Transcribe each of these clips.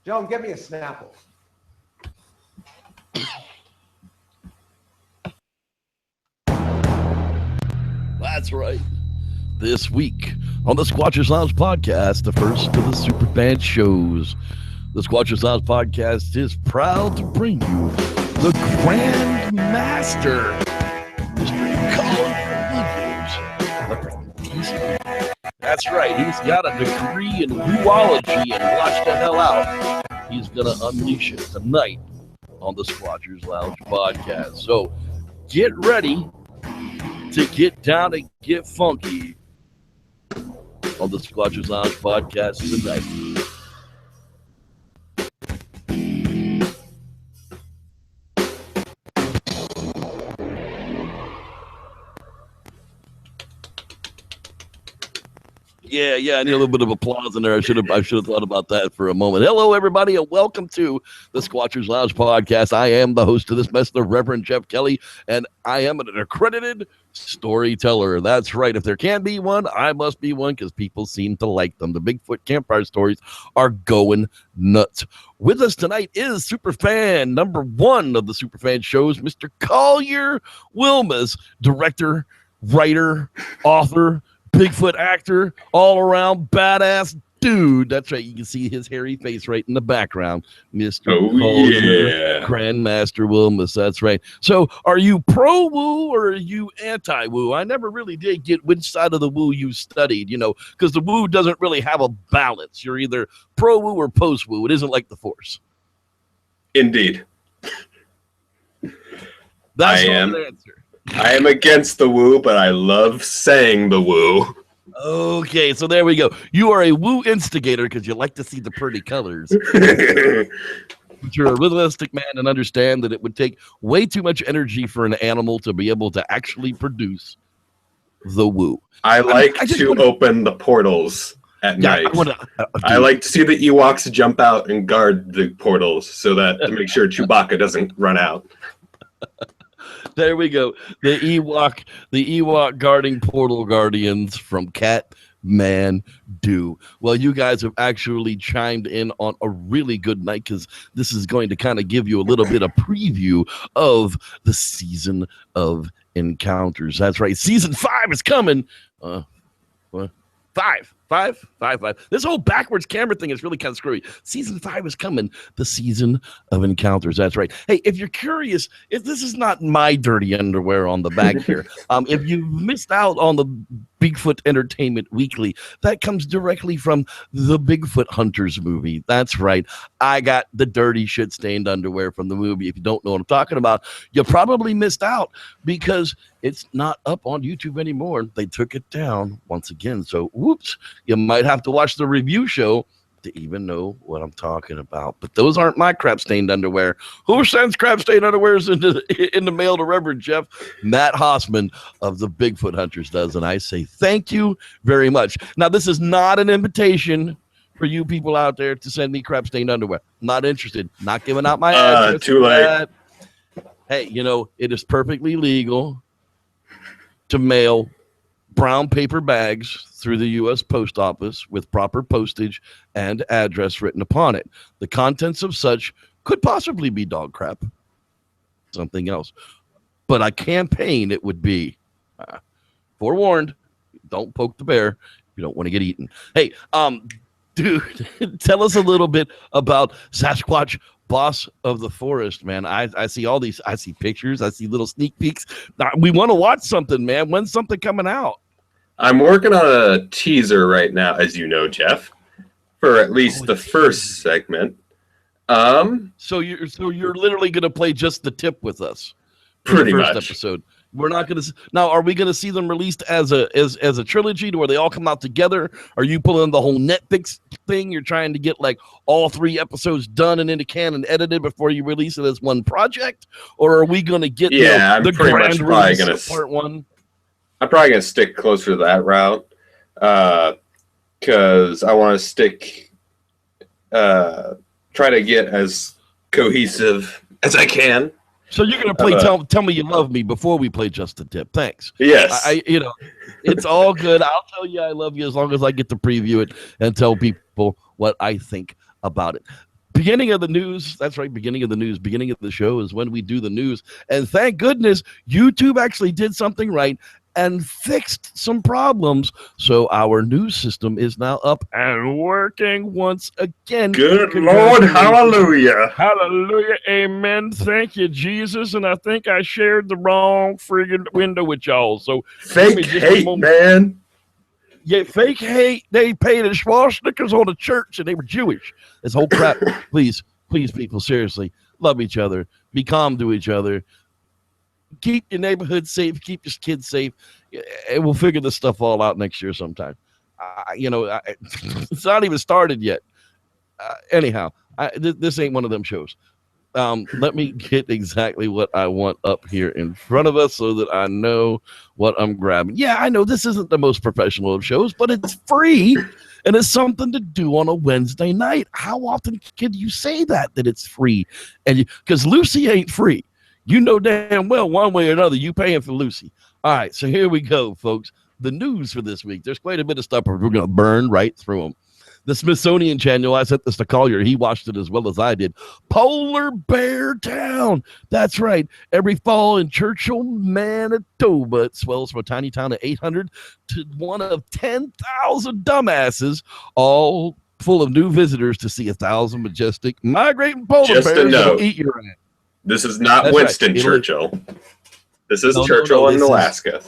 Joan, get me a Snapple. That's right. This week on the Squatchers Lounge podcast, the first of the super fan shows, the Squatchers Lounge podcast is proud to bring you the Grand Master, Mr. Colin Williams. That's right. He's got a degree in zoology, and watch the hell out. He's going to unleash it tonight on the Squatchers Lounge podcast. So get ready to get down and get funky on the Squatchers Lounge podcast tonight. Yeah, I need a little bit of applause in there. I should have thought about that for a moment. Hello, everybody, and welcome to the Squatchers Lounge podcast. I am the host of this mess, the Reverend Jeff Kelly, and I am an accredited storyteller. That's right. If there can be one, I must be one because people seem to like them. The Bigfoot campfire stories are going nuts. With us tonight is superfan number one of the superfan shows, Mr. Kwazii Williams, director, writer, author, Bigfoot actor, all around badass dude. That's right. You can see his hairy face right in the background. Mr. Grandmaster Williams. That's right. So are you pro woo or are you anti woo? I never really did get which side of the woo you studied, because the woo doesn't really have a balance. You're either pro woo or post woo. It isn't like the Force. Indeed. That's the answer. I am against the woo, but I love saying the woo. Okay, so there we go. You are a woo instigator because you like to see the pretty colors. But you're a realistic man and understand that it would take way too much energy for an animal to be able to actually produce the woo. I like to open the portals at night. I like to see the Ewoks jump out and guard the portals so that to make sure Chewbacca doesn't run out. There we go. The Ewok guarding portal guardians from Catmandu. Well, you guys have actually chimed in on a really good night because this is going to kind of give you a little bit of preview of the season of encounters. That's right. Season 5 is coming. Five. This whole backwards camera thing is really kind of screwy. Season 5 is coming. The season of encounters. That's right. Hey, if you're curious, if this is not my dirty underwear on the back here, if you missed out on the Bigfoot Entertainment Weekly, that comes directly from the Bigfoot Hunters movie. That's right. I got the dirty shit stained underwear from the movie. If you don't know what I'm talking about, you probably missed out because it's not up on YouTube anymore. They took it down once again. So, whoops, you might have to watch the review show to even know what I'm talking about. But those aren't my crap-stained underwear. Who sends crap-stained underwears in the mail to Reverend Jeff? Matt Hossman of the Bigfoot Hunters does, and I say thank you very much. Now, this is not an invitation for you people out there to send me crap-stained underwear. Not interested. Not giving out my address. Too late. Hey, it is perfectly legal to mail brown paper bags through the U.S. Post Office with proper postage and address written upon it. The contents of such could possibly be dog crap, something else. But I campaign it would be, forewarned, don't poke the bear. You don't want to get eaten. Hey, dude, tell us a little bit about Sasquatch Boss of the Forest, man. I see all these, I see pictures, I see little sneak peeks. We want to watch something, man. When's something coming out? I'm working on a teaser right now, as you know, Jeff, for at least the first segment. So you're literally going to play just the tip with us. Pretty much. Episode. We're not going to now. Are we going to see them released as a trilogy, to where they all come out together? Are you pulling the whole Netflix thing? You're trying to get like all 3 episodes done and into can and edited before you release it as one project, or are we going to get I'm the pretty grand much probably release gonna of part 1? I'm probably gonna stick closer to that route because I want to try to get as cohesive as I can. So you're gonna play Tell Me You Love Me before we play Just the Tip. Thanks. Yes. It's all good. I'll tell you I love you as long as I get to preview it and tell people what I think about it. Beginning of the news. That's right. Beginning of the news. Beginning of the show is when we do the news. And thank goodness YouTube actually did something right and fixed some problems. So our news system is now up and working once again. Good Lord. Hallelujah. Hallelujah. Amen. Thank you, Jesus. And I think I shared the wrong friggin' window with y'all. So fake hate, man. Yeah, fake hate. They painted swastikas on the church and they were Jewish. This whole crap. Please, people, seriously, love each other. Be calm to each other. Keep your neighborhood safe. Keep your kids safe. And we'll figure this stuff all out next year sometime. It's not even started yet. Anyhow, this ain't one of them shows. Let me get exactly what I want up here in front of us so that I know what I'm grabbing. Yeah, I know this isn't the most professional of shows, but it's free and it's something to do on a Wednesday night. How often can you say that it's free? And because Lucy ain't free. You know damn well one way or another you paying for Lucy. All right, so here we go, folks. The news for this week. There's quite a bit of stuff, but we're going to burn right through them. The Smithsonian Channel, I sent this to Collier. He watched it as well as I did. Polar Bear Town. That's right. Every fall in Churchill, Manitoba, it swells from a tiny town of 800 to one of 10,000 dumbasses, all full of new visitors to see 1,000 majestic migrating polar bears that'll eat your ass. This is not Winston Churchill. This is Churchill in Alaska.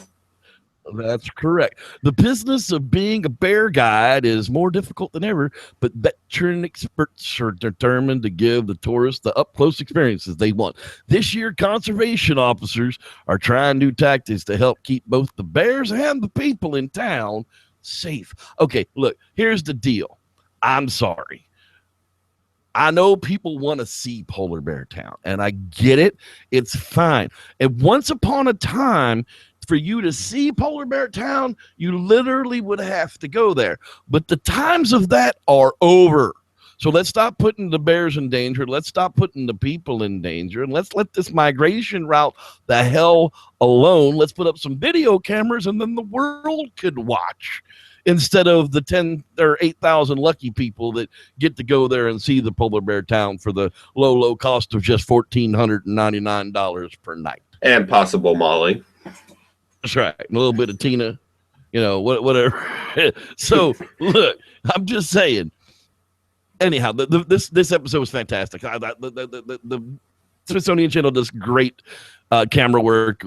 That's correct. The business of being a bear guide is more difficult than ever, but veteran experts are determined to give the tourists the up-close experiences they want. This year, conservation officers are trying new tactics to help keep both the bears and the people in town safe. Okay, look, here's the deal. I'm sorry. I know people want to see Polar Bear Town, and I get it. It's fine. And once upon a time, for you to see Polar Bear Town, you literally would have to go there. But the times of that are over. So let's stop putting the bears in danger. Let's stop putting the people in danger. And let's let this migration route the hell alone. Let's put up some video cameras, and then the world could watch, instead of the 10 or 8,000 lucky people that get to go there and see the Polar Bear Town for the low cost of just $1,499 per night. And possible Molly. That's right. A little bit of Tina, whatever. So, look, I'm just saying. Anyhow, this episode was fantastic. The Smithsonian Channel does great camera work,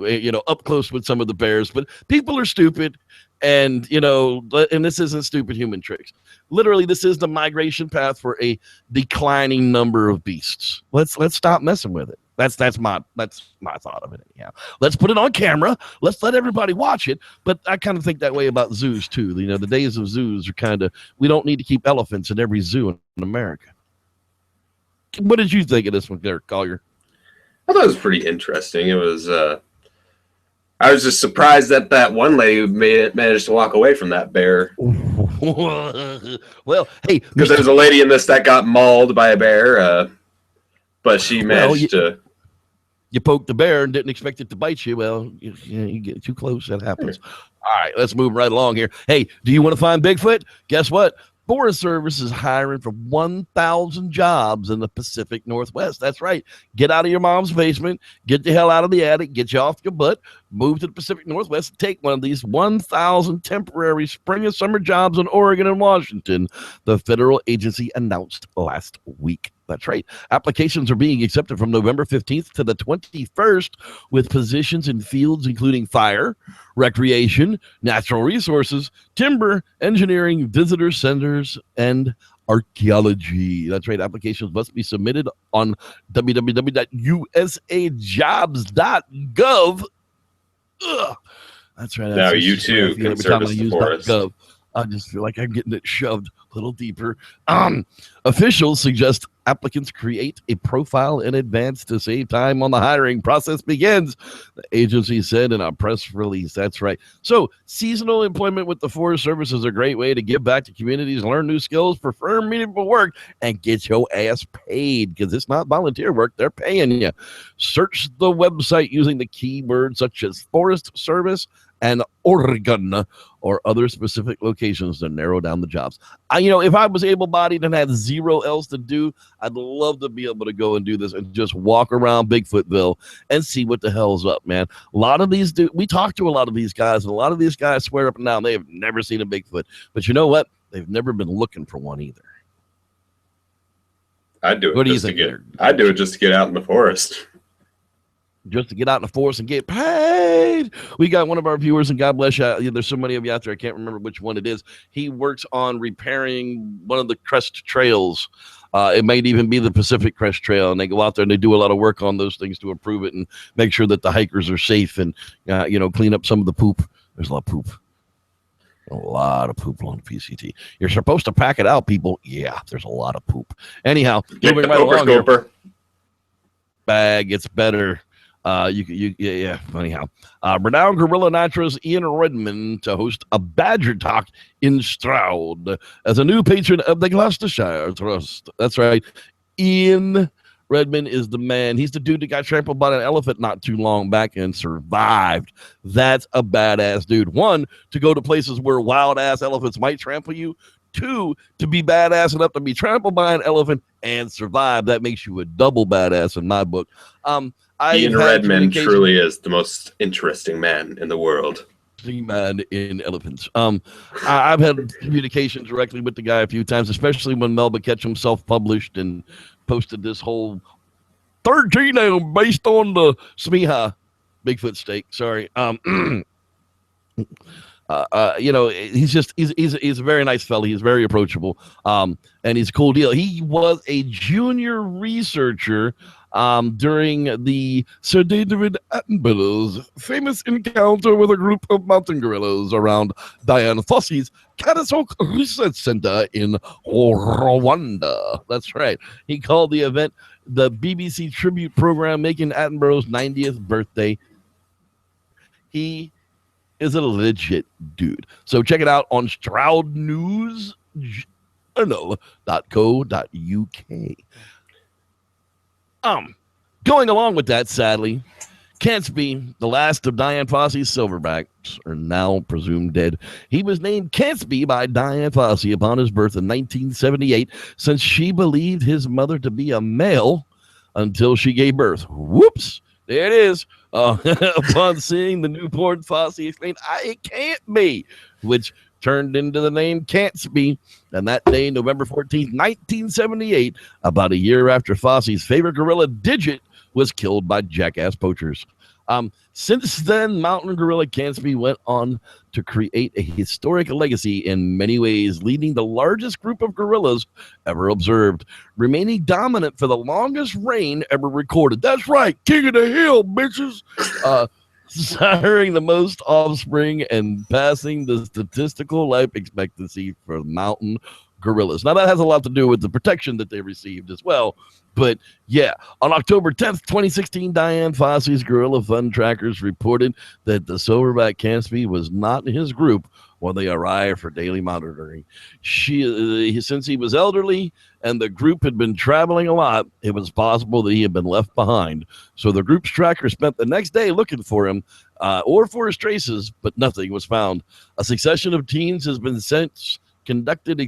up close with some of the bears. But people are stupid. And, and this isn't stupid human tricks. Literally, this is the migration path for a declining number of beasts. Let's stop messing with it. That's my thought of it anyhow. Let's put it on camera. Let's let everybody watch it. But I kind of think that way about zoos too. The days of zoos are we don't need to keep elephants in every zoo in America. What did you think of this one there, Collier? I thought it was pretty interesting. It was I was just surprised that one lady managed to walk away from that bear. Well, hey, because there's a lady in this that got mauled by a bear, but she managed to. You poked the bear and didn't expect it to bite you. Well, you get too close, that happens. All right, let's move right along here. Hey, do you want to find Bigfoot? Guess what? Forest Service is hiring for 1,000 jobs in the Pacific Northwest. That's right. Get out of your mom's basement. Get the hell out of the attic. Get you off your butt. Move to the Pacific Northwest and take one of these 1,000 temporary spring and summer jobs in Oregon and Washington, the federal agency announced last week. That's right. Applications are being accepted from November 15th to the 21st, with positions in fields including fire, recreation, natural resources, timber, engineering, visitor centers, and archaeology. That's right. Applications must be submitted on www.usajobs.gov. Ugh. That's right. Now you too can service the forest. I just feel like I'm getting it shoved a little deeper. Officials suggest applicants create a profile in advance to save time on the hiring process begins, the agency said in a press release. That's right. So seasonal employment with the Forest Service is a great way to give back to communities, learn new skills, perform meaningful work, and get your ass paid, because it's not volunteer work. They're paying you. Search the website using the keywords such as Forest Service and Oregon, or other specific locations to narrow down the jobs. If I was able-bodied and had zero else to do, I'd love to be able to go and do this and just walk around Bigfootville and see what the hell's up, man. A lot of these we talk to a lot of these guys, and a lot of these guys swear up and down they have never seen a Bigfoot. But you know what? They've never been looking for one either. I'd do it just to get out in the forest. Just to get out in the forest and get paid. We got one of our viewers, and God bless you. There's so many of you out there, I can't remember which one it is. He works on repairing one of the crest trails. It might even be the Pacific Crest Trail, and they go out there and they do a lot of work on those things to improve it and make sure that the hikers are safe and, clean up some of the poop. There's a lot of poop. A lot of poop on PCT. You're supposed to pack it out, people. Yeah, there's a lot of poop. Anyhow, moving right along here. Bag gets better. Anyhow, renowned gorilla naturalist Ian Redmond to host a badger talk in Stroud as a new patron of the Gloucestershire Trust. That's right. Ian Redmond is the man. He's the dude that got trampled by an elephant not too long back and survived. That's a badass dude. One, to go to places where wild-ass elephants might trample you. Two, to be badass enough to be trampled by an elephant and survive. That makes you a double badass in my book. Ian Redmond truly is the most interesting man in the world. The man in elephants. I've had communication directly with the guy a few times, especially when Melba Ketchum self-published and posted this whole 13 now based on the Smeha Bigfoot steak. Sorry. He's a very nice fella. He's very approachable. And he's a cool deal. He was a junior researcher during the Sir David Attenborough's famous encounter with a group of mountain gorillas around Dian Fossey's Katasoke Research Center in Rwanda. That's right. He called the event the BBC tribute program making Attenborough's 90th birthday. He is a legit dude. So check it out on stroudnews.co.uk. Going along with that, sadly, Cansby, the last of Dian Fossey's silverbacks, are now presumed dead. He was named Cansby by Dian Fossey upon his birth in 1978, since she believed his mother to be a male until she gave birth. Whoops! There it is. Upon seeing the newborn Fossey explained, it can't be, which turned into the name Cansby. And that day, November 14th, 1978, about a year after Fossey's favorite gorilla, Digit, was killed by jackass poachers. Since then, mountain gorilla Cansby went on to create a historic legacy in many ways, leading the largest group of gorillas ever observed, remaining dominant for the longest reign ever recorded. That's right, king of the hill, bitches. Siring the most offspring and passing the statistical life expectancy for mountain gorillas. Now, that has a lot to do with the protection that they received as well. But yeah, on October 10th, 2016, Dian Fossey's Gorilla Fund trackers reported that the silverback Cansby was not in his group when they arrived for daily monitoring. Since he was elderly and the group had been traveling a lot, it was possible that he had been left behind. So the group's tracker spent the next day looking for him or for his traces, but nothing was found. A succession of teams has been since conducted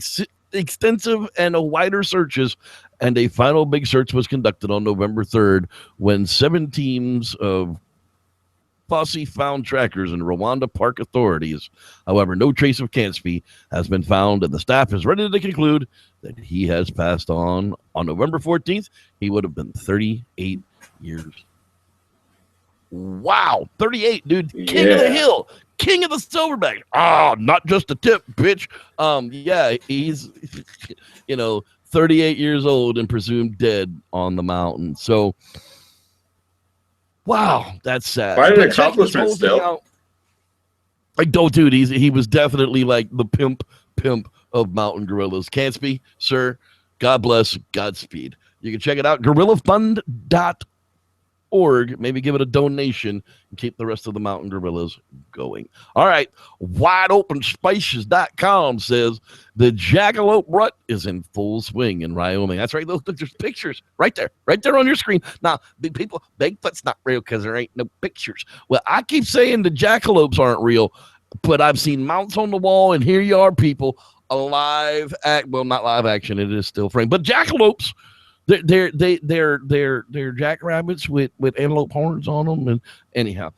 extensive and wider searches, and a final big search was conducted on November 3rd when 7 teams of Fossey found trackers and Rwanda Park authorities. However, no trace of Cansby has been found, and the staff is ready to conclude that he has passed on. On November 14th, he would have been 38 years. Wow, 38, dude. King of the hill. King of the silverback. Not just a tip, bitch. Yeah, he's 38 years old and presumed dead on the mountain. So, wow, that's sad. Quite an accomplishment still. Dude, he was definitely like the pimp of mountain gorillas. Cansby, sir, God bless, Godspeed. You can check it out, gorillafund.org. Maybe give it a donation and keep the rest of the mountain gorillas going. All right. WideOpenSpaces.com says the jackalope rut is in full swing in Wyoming. That's right. Look, there's pictures right there on your screen. Now, Bigfoot's not real because there ain't no pictures. Well, I keep saying the jackalopes aren't real, but I've seen mounts on the wall, and here you are, people, not live action. It is still framed, but jackalopes. They're jackrabbits with antelope horns on them. And anyhow,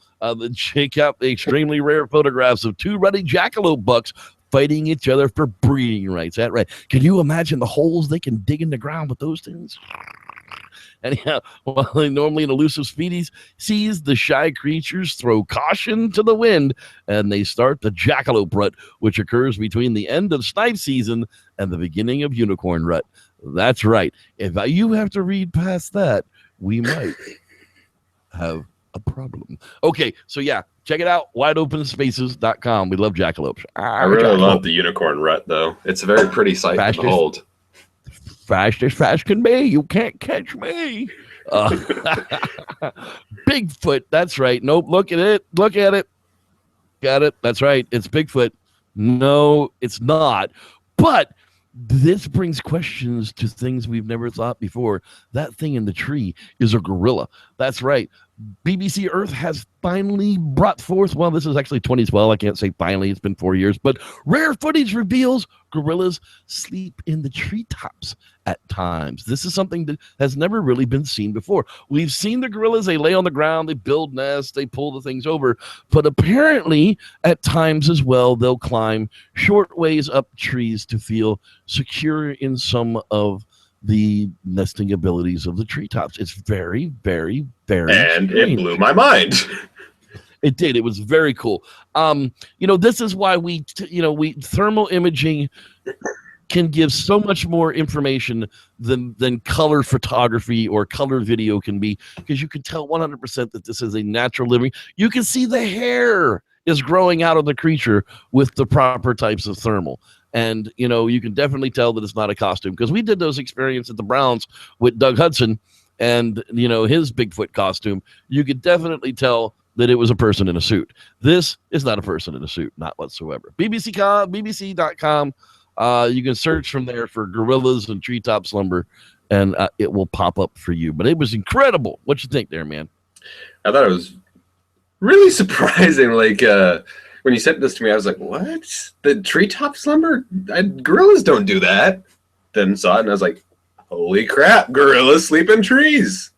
check out the extremely rare photographs of two ruddy jackalope bucks fighting each other for breeding rights. That right? Can you imagine the holes they can dig in the ground with those things? Anyhow, while they normally an elusive species, the shy creatures throw caution to the wind, and they start the jackalope rut, which occurs between the end of snipe season and the beginning of unicorn rut. That's right. If you have to read past that, we might have a problem. Okay, so yeah, check it out. WideOpenSpaces.com. We love jackalopes. I really love the unicorn rut, though. It's a very pretty sight to behold. Fast as fast can be. You can't catch me. Bigfoot. That's right. Nope. Look at it. Got it. That's right. It's Bigfoot. No, it's not. But this brings questions to things we've never thought before. That thing in the tree is a gorilla. That's right. BBC Earth has finally brought forth, well, this is actually 2012. I can't say finally, it's been 4 years, but rare footage reveals gorillas sleep in the treetops at times. This is something that has never really been seen before. We've seen the gorillas, they lay on the ground, they build nests, they pull the things over, but apparently at times as well, they'll climb short ways up trees to feel secure in some of the nesting abilities of the treetops. It's very, very, very and strange. It blew my mind. It did. It was very cool. This is why we thermal imaging can give so much more information than color photography or color video can be, because you can tell 100% that this is a natural living. You can see the hair is growing out of the creature with the proper types of thermal. And, you can definitely tell that it's not a costume, because we did those experiences at the Browns with Doug Hudson and, his Bigfoot costume. You could definitely tell that it was a person in a suit. This is not a person in a suit, not whatsoever. BBC.com. You can search from there for gorillas and treetop slumber, and it will pop up for you. But it was incredible. What you think there, man? I thought it was really surprising. When you sent this to me, I was like, what? The treetop slumber? Gorillas don't do that. Then saw it, and I was like, holy crap, gorillas sleep in trees.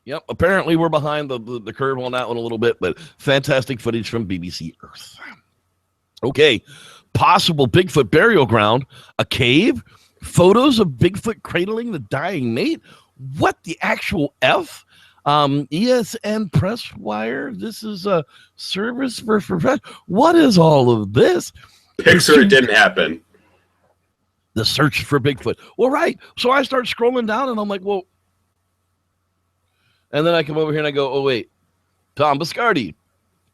Yep, apparently we're behind the curve on that one a little bit, but fantastic footage from BBC Earth. Okay, possible Bigfoot burial ground, a cave, photos of Bigfoot cradling the dying mate. What the actual F? ESN press wire. This is a service for what is all of this? Pixar, it didn't happen. The search for Bigfoot. Well, right. So I start scrolling down and I'm like, well, and then I come over here and I go, oh wait, Tom Biscardi,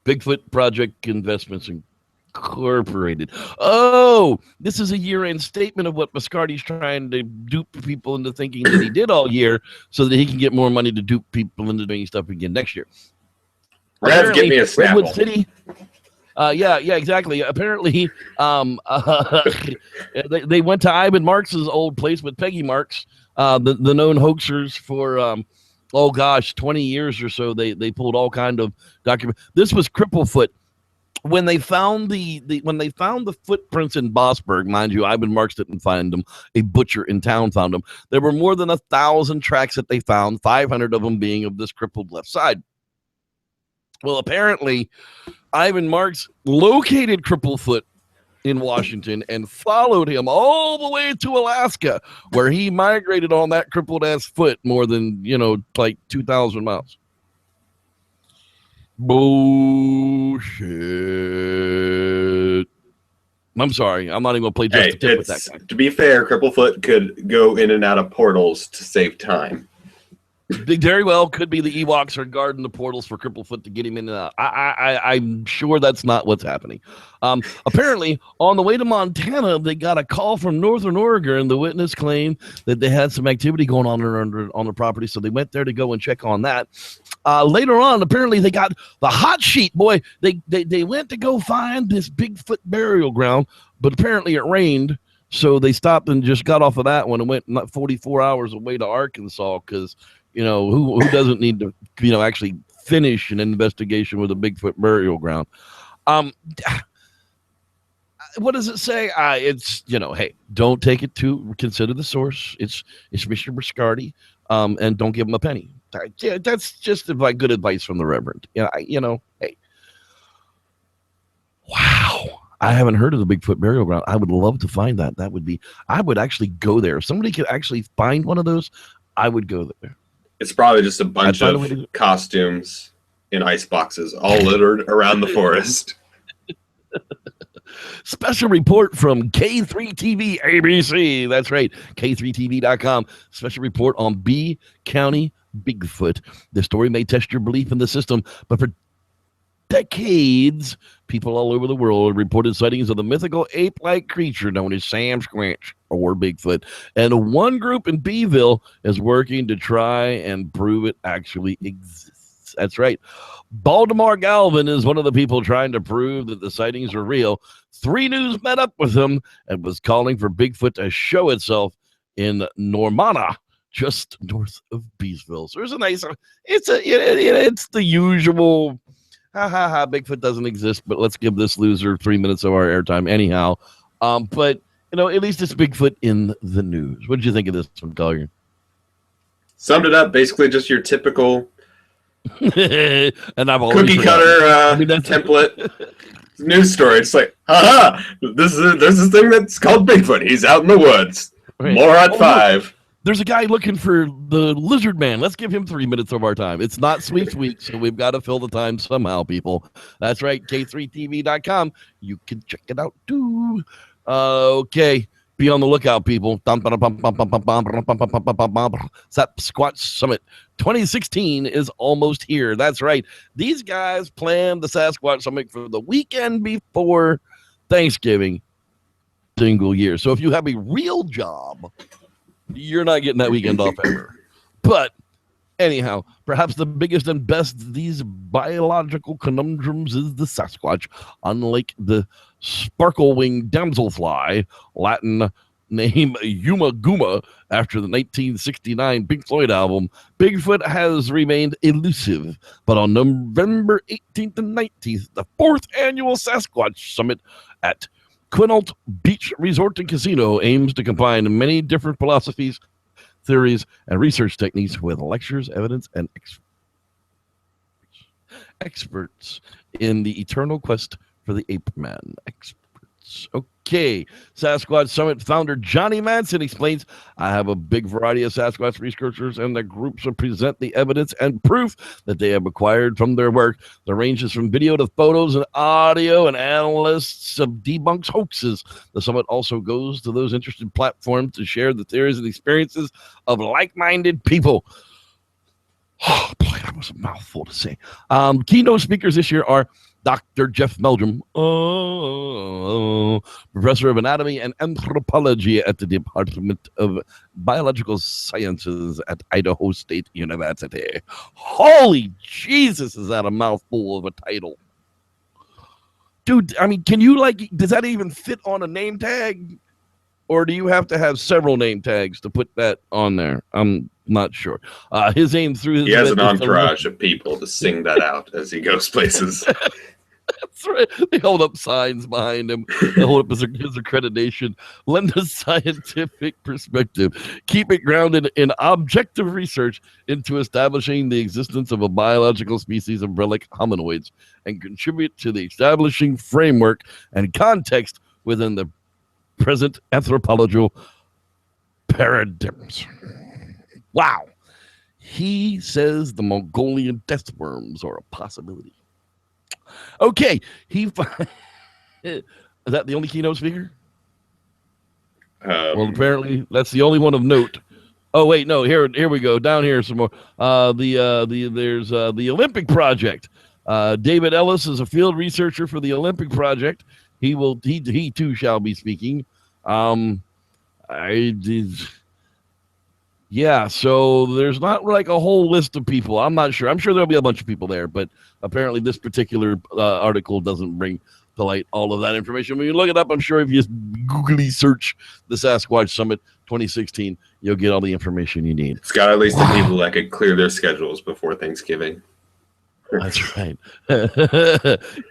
Bigfoot Project Investments Incorporated. Oh, this is a year-end statement of what Biscardi's trying to dupe people into thinking that he did all year, so that he can get more money to dupe people into doing stuff again next year. Rev, give me a Snapple. Redwood City. Yeah, exactly. Apparently, they went to Ivan Marx's old place with Peggy Marx, the known hoaxers for 20 years or so. They pulled all kind of documents. This was Cripplefoot. When they found the footprints in Bossburg, mind you, Ivan Marx didn't find them. A butcher in town found them. There were more than 1,000 tracks that they found, 500 of them being of this crippled left side. Well, apparently, Ivan Marx located Cripplefoot in Washington and followed him all the way to Alaska, where he migrated on that crippled ass foot more than 2,000 miles. Bullshit. I'm sorry. I'm not even going to play just a tip with that guy. To be fair, Cripplefoot could go in and out of portals to save time. Big very well could be the Ewoks are guarding the portals for Cripplefoot to get him in and out. I'm sure that's not what's happening. Apparently, on the way to Montana, they got a call from Northern Oregon. The witness claimed that they had some activity going on the property, so they went there to go and check on that. Later on, apparently, they got the hot sheet. Boy, they went to go find this Bigfoot burial ground, but apparently it rained. So they stopped and just got off of that one and went 44 hours away to Arkansas because, who doesn't need to, actually finish an investigation with a Bigfoot burial ground? What does it say? It's, hey, don't take it to consider the source. It's Mr. Briscardi, and don't give him a penny. That's just good advice from the Reverend. Hey. Wow. I haven't heard of the Bigfoot burial ground. I would love to find that. I would actually go there. If somebody could actually find one of those, I would go there. It's probably just a bunch of costumes in ice boxes all littered around the forest. Special report from K3TV ABC. That's right, K3TV.com. Special report on B County Bigfoot. The story may test your belief in the system, but for decades, people all over the world reported sightings of the mythical ape-like creature known as Sasquatch or Bigfoot. And one group in Beeville is working to try and prove it actually exists. That's right. Baltimore Galvin is one of the people trying to prove that the sightings are real. 3 News met up with him and was calling for Bigfoot to show itself in Normanna, just north of Beesville. So there's a nice, it's the usual, Bigfoot doesn't exist, but let's give this loser 3 minutes of our airtime anyhow. But, at least it's Bigfoot in the news. What did you think of this one, Collier? Summed it up, basically just your typical and I've cookie cutter template news story. It's like, there's this thing that's called Bigfoot. He's out in the woods. Right. More at 5. Look, there's a guy looking for the lizard man. Let's give him 3 minutes of our time. It's not Sweet Week, so we've got to fill the time somehow, people. That's right, K3TV.com. You can check it out too. Okay. Be on the lookout, people. Sasquatch Summit 2016 is almost here. That's right. These guys planned the Sasquatch Summit for the weekend before Thanksgiving single year. So if you have a real job, you're not getting that weekend off ever. But anyhow, perhaps the biggest and best of these biological conundrums is the Sasquatch. Unlike the sparkle-winged damselfly, Latin name Yuma Guma, after the 1969 Pink Floyd album, Bigfoot has remained elusive. But on November 18th and 19th, the 4th annual Sasquatch Summit at Quinault Beach Resort and Casino aims to combine many different philosophies, theories, and research techniques with lectures, evidence, and experts in the eternal quest for the ape man. Experts. Okay. Sasquatch Summit founder Johnny Manson explains, I have a big variety of Sasquatch researchers, and the groups will present the evidence and proof that they have acquired from their work. The ranges from video to photos and audio, and analysts of debunks hoaxes. The summit also goes to those interested platforms to share the theories and experiences of like-minded people. Oh, boy, that was a mouthful to say. Keynote speakers this year are Dr. Jeff Meldrum, professor of anatomy and anthropology at the Department of Biological Sciences at Idaho State University. Holy Jesus, is that a mouthful of a title? Dude, I mean, can you, does that even fit on a name tag? Or do you have to have several name tags to put that on there? I'm not sure. His aim through his he has an entourage of people to sing that out as he goes places. That's right. They hold up signs behind him. They hold up his accreditation. Lend a scientific perspective. Keep it grounded in objective research into establishing the existence of a biological species of relic hominoids, and contribute to the establishing framework and context within the present anthropological paradigms. Wow. He says the Mongolian death worms are a possibility. Okay. Is that the only keynote speaker? Well, apparently that's the only one of note. Oh wait, no. Here we go. Down here some more. There's the Olympic Project. David Ellis is a field researcher for the Olympic Project. He too shall be speaking. I did. Yeah, so there's not like a whole list of people. I'm not sure. I'm sure there'll be a bunch of people there, but apparently this particular article doesn't bring to light all of that information. When you look it up, I'm sure if you just googly search the Sasquatch Summit 2016, you'll get all the information you need. It's got at least the people that could clear their schedules before Thanksgiving. That's right.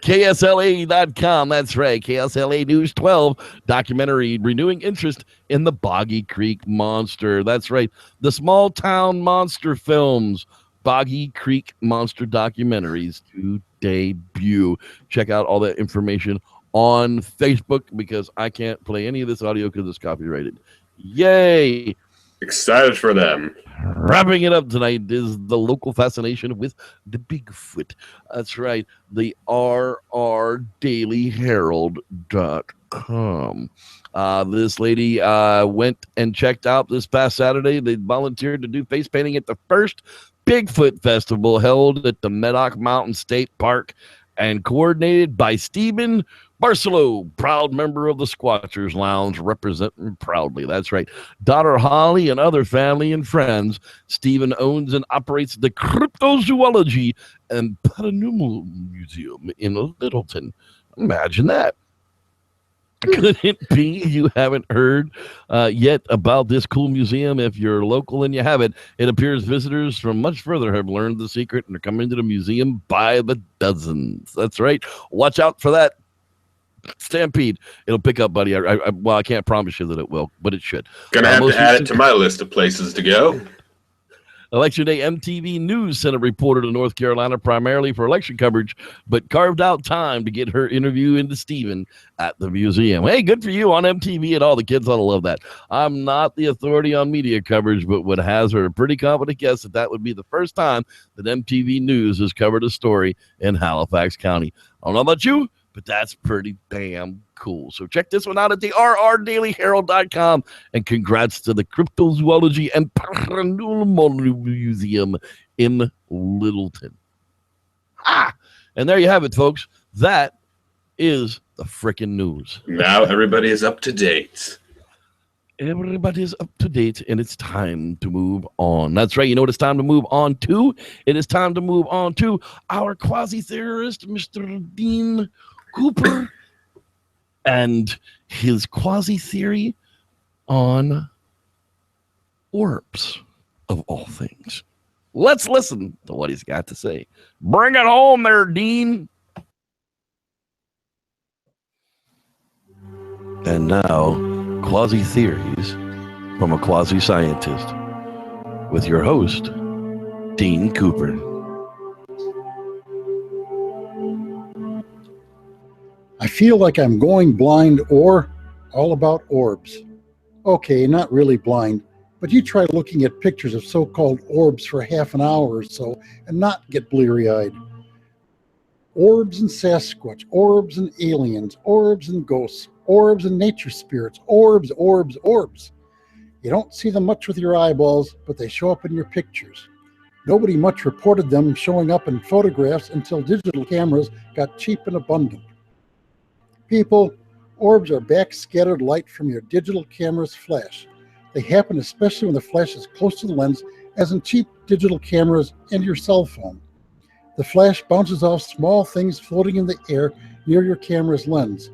KSLA.com. That's right. KSLA News 12 documentary renewing interest in the Boggy Creek Monster. That's right. The Small Town Monster Films Boggy Creek Monster documentaries to debut. Check out all that information on Facebook because I can't play any of this audio because it's copyrighted. Yay! Excited for them. Wrapping it up tonight is the local fascination with the Bigfoot. That's right, the rrdailyherald.com. This lady went and checked out this past Saturday. They volunteered to do face painting at the first Bigfoot Festival held at the Medoc Mountain State Park and coordinated by Stephen Barcelo, proud member of the Squatchers Lounge, representing proudly. That's right. Daughter Holly and other family and friends. Stephen owns and operates the Cryptozoology and Paranormal Museum in Littleton. Imagine that. Could it be you haven't heard yet about this cool museum? If you're local and you haven't, it appears visitors from much further have learned the secret and are coming to the museum by the dozens. That's right. Watch out for that stampede. It'll pick up, buddy. I can't promise you that it will, but it should. Gonna have to add it to my list of places to go. Election Day MTV News sent a reporter to North Carolina primarily for election coverage, but carved out time to get her interview into Stephen at the museum. Hey, good for you on MTV and all. The kids ought to love that. I'm not the authority on media coverage, but would hazard a pretty confident guess that would be the first time that MTV News has covered a story in Halifax County. I don't know about you, but that's pretty damn cool. So check this one out at the rrdailyherald.com, and congrats to the Cryptozoology and Paranormal Museum in Littleton. And there you have it, folks. That is the frickin' news. Now everybody is up to date. Everybody is up to date, and it's time to move on. That's right. You know what it's time to move on to? It is time to move on to our quasi-theorist, Mr. Dean Cooper, and his Kwazii Theory on orbs, of all things. Let's listen to what he's got to say. Bring it home there, Dean. And now, Kwazii Theories from a quasi-scientist with your host, Dean Cooper. I feel like I'm going blind or all about orbs. Okay, not really blind, but you try looking at pictures of so-called orbs for half an hour or so and not get bleary-eyed. Orbs and Sasquatch, orbs and aliens, orbs and ghosts, orbs and nature spirits, orbs, orbs, orbs. You don't see them much with your eyeballs, but they show up in your pictures. Nobody much reported them showing up in photographs until digital cameras got cheap and abundant. People, orbs are backscattered light from your digital camera's flash. They happen especially when the flash is close to the lens, as in cheap digital cameras and your cell phone. The flash bounces off small things floating in the air near your camera's lens.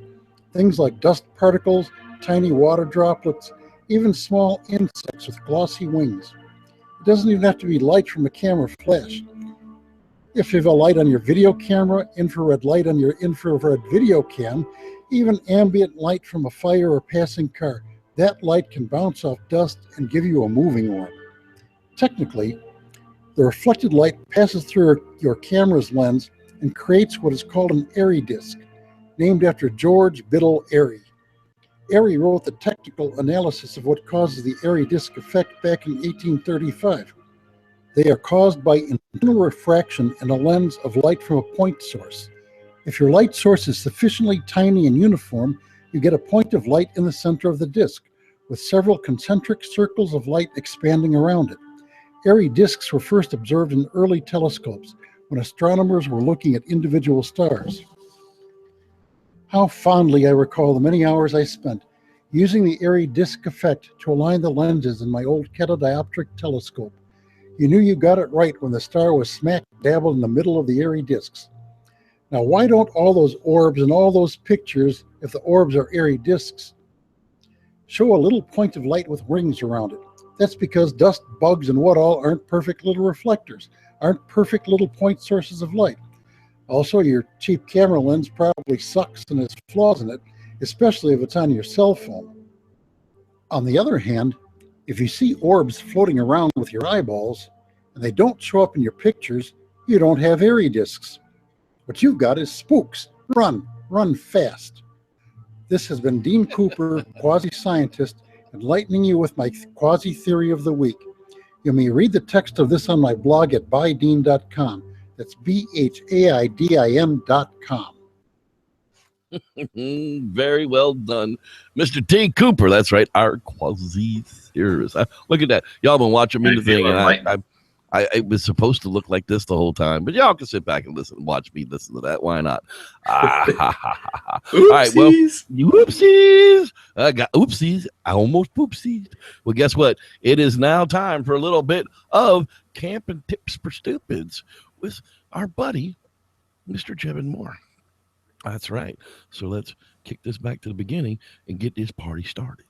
Things like dust particles, tiny water droplets, even small insects with glossy wings. It doesn't even have to be light from a camera flash. If you have a light on your video camera, infrared light on your infrared video cam, even ambient light from a fire or passing car, that light can bounce off dust and give you a moving orb. Technically, the reflected light passes through your camera's lens and creates what is called an Airy disk, named after George Biddle Airy. Airy wrote the technical analysis of what causes the Airy disk effect back in 1835. They are caused by internal refraction in a lens of light from a point source. If your light source is sufficiently tiny and uniform, you get a point of light in the center of the disk, with several concentric circles of light expanding around it. Airy disks were first observed in early telescopes when astronomers were looking at individual stars. How fondly I recall the many hours I spent using the airy disk effect to align the lenses in my old catadioptric telescope. You knew you got it right when the star was smack dab in the middle of the airy disks. Now, why don't all those orbs and all those pictures, if the orbs are airy disks, show a little point of light with rings around it? That's because dust, bugs, and what all aren't perfect little reflectors, aren't perfect little point sources of light. Also, your cheap camera lens probably sucks and has flaws in it, especially if it's on your cell phone. On the other hand, if you see orbs floating around with your eyeballs, and they don't show up in your pictures, you don't have airy disks. What you've got is spooks. Run fast. This has been Dean Cooper, quasi-scientist, enlightening you with my Kwazii Theory of the Week. You may read the text of this on my blog at bydean.com. That's BHAIDIM.com. Very well done, Mr. T. Cooper. That's right, our Kwazii theorist. Look at that. Y'all been watching me the thing, and I was supposed to look like this the whole time, but y'all can sit back and watch me listen to that. Why not? All right, well, oopsies. I got oopsies. I almost poopsies. Well, guess what? It is now time for a little bit of camping tips for stupids with our buddy, Mr. Jevin Moore. That's right. So let's kick this back to the beginning and get this party started.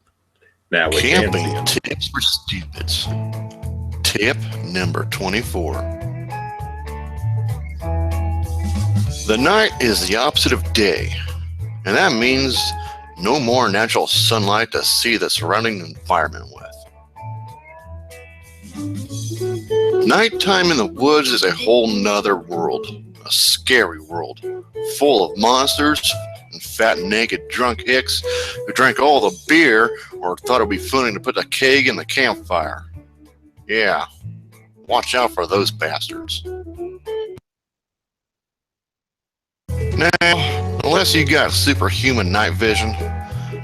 Now we camping tips for stupids. Tip number 24. The night is the opposite of day, and that means no more natural sunlight to see the surrounding environment with. Nighttime in the woods is a whole nother world, a scary world, full of monsters and fat, naked, drunk hicks who drank all the beer or thought it would be funny to put a keg in the campfire. Yeah, watch out for those bastards. Now, unless you got superhuman night vision,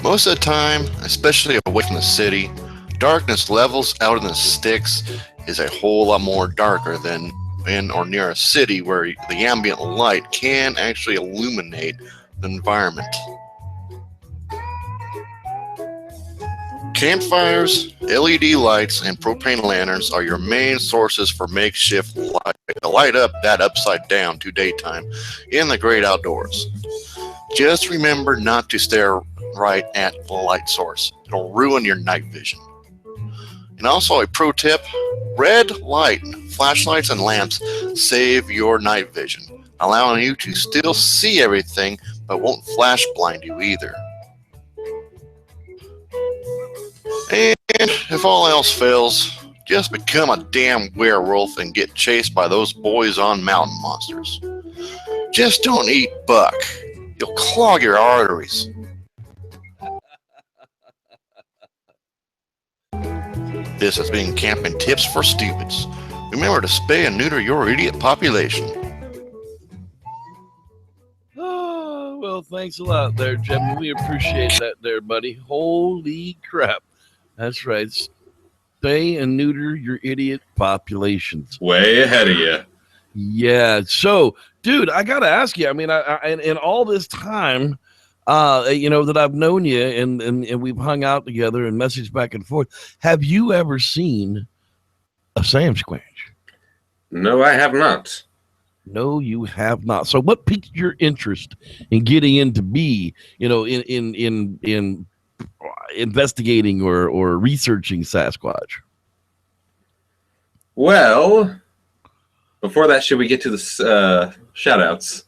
most of the time, especially away from the city, darkness levels out in the sticks is a whole lot more darker than in or near a city where the ambient light can actually illuminate the environment. Campfires, LED lights, and propane lanterns are your main sources for makeshift light to light up that upside down to daytime in the great outdoors. Just remember not to stare right at the light source. It'll ruin your night vision. And also a pro tip, red light, flashlights, and lamps save your night vision, allowing you to still see everything but won't flash blind you either. And if all else fails, just become a damn werewolf and get chased by those boys on mountain monsters. Just don't eat buck. You'll clog your arteries. This has been Camping Tips for Stupids. Remember to spay and neuter your idiot population. Oh, well, thanks a lot there, Jim. We appreciate that there, buddy. Holy crap. That's right. Spay and neuter your idiot populations. Way ahead of you. Yeah. So, dude, I got to ask you, I mean, in all this time, that I've known you and we've hung out together and messaged back and forth, have you ever seen a Sam Squanch? No, I have not. No, you have not. So what piqued your interest in getting into in investigating or researching Sasquatch? Well, before that, should we get to the shout-outs?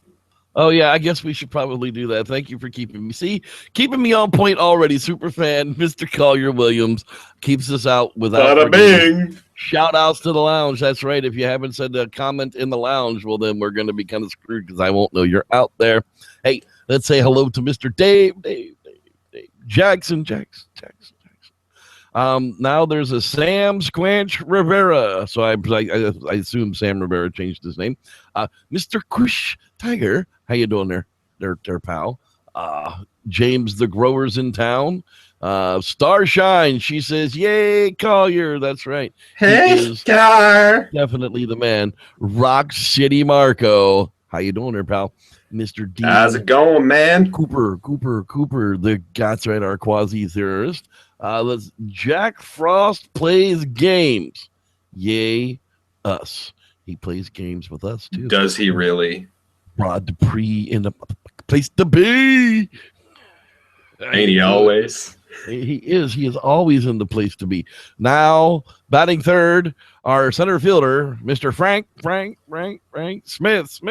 Oh, yeah, I guess we should probably do that. Thank you for keeping me on point already. Super fan, Mr. Collier Williams keeps us out without Bada bing. Shout outs to the lounge. That's right. If you haven't said a comment in the lounge, well, then we're going to be kind of screwed because I won't know you're out there. Hey, let's say hello to Mr. Dave Jackson. Now there's a Sam Squanch Rivera. So I assume Sam Rivera changed his name. Mr. Kush Tiger. How you doing there, pal? James the Grower's in town. Starshine, she says, yay, Collier. That's right. Hey, Star. Definitely the man. Rock City Marco. How you doing there, pal? Mr. D. How's it going, man? Cooper. That's right, our Kwazii theorist. Let's Jack Frost plays games. Yay, us. He plays games with us, too. Does he really? Rod Dupree in the place to be. Ain't he always? He is. He is always in the place to be. Now, batting third, our center fielder, Mr. Frank Smith.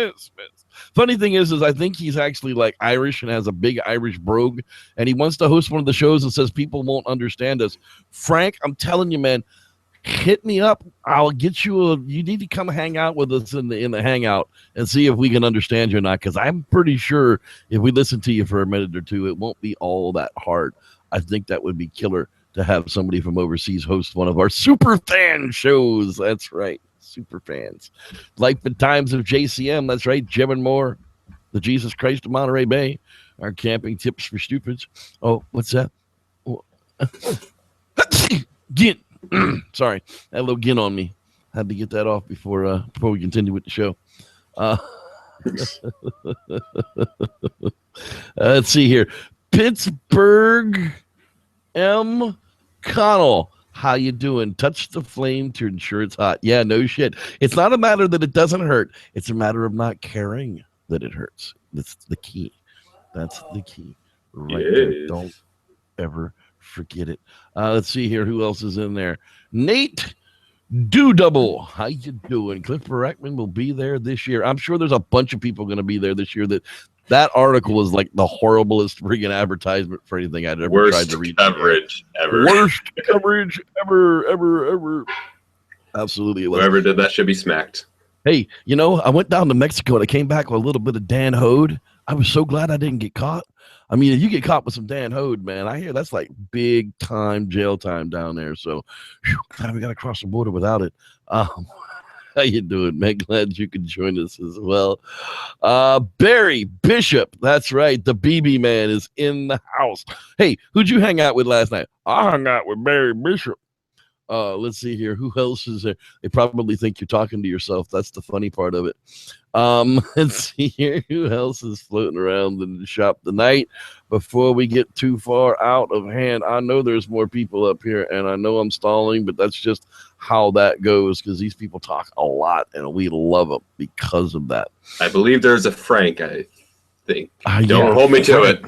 Funny thing is I think he's actually like Irish and has a big Irish brogue, and he wants to host one of the shows and says people won't understand us. Frank, I'm telling you, man, hit me up. I'll get you you need to come hang out with us in the hangout and see if we can understand you or not, because I'm pretty sure if we listen to you for a minute or two, it won't be all that hard. I think that would be killer to have somebody from overseas host one of our super fan shows. That's right, super fans. Life and Times of JCM. That's right, Jim and Moore, the Jesus Christ of Monterey Bay, our camping tips for stupids. Oh, what's that? Oh. Get sorry, that little gin on me. Had to get that off before we continue with the show. Let's see here. Pittsburgh M. Connell. How you doing? Touch the flame to ensure it's hot. Yeah, no shit. It's not a matter that it doesn't hurt. It's a matter of not caring that it hurts. That's the key. That's the key. Right there. Don't ever forget it. Let's see here. Who else is in there? Nate Double. How you doing? Cliff Barackman will be there this year. I'm sure there's a bunch of people going to be there this year. That article is like the horriblest friggin' advertisement for anything I'd ever tried to read. Coverage ever. Worst coverage ever. Absolutely. Whoever did that should be smacked. Hey, I went down to Mexico and I came back with a little bit of Dan Hode. I was so glad I didn't get caught. I mean, if you get caught with some Dan Hode, man, I hear that's like big time jail time down there. So glad we got to cross the border without it. How you doing, man? Glad you could join us as well. Barry Bishop, that's right. The BB man is in the house. Hey, who'd you hang out with last night? I hung out with Barry Bishop. Let's see here. Who else is there? They probably think you're talking to yourself. That's the funny part of it. Let's see here. Who else is floating around in the shop tonight? Before we get too far out of hand, I know there's more people up here, and I know I'm stalling, but that's just how that goes, because these people talk a lot, and we love them because of that. I believe there's a Frank, I think. Don't hold me to it.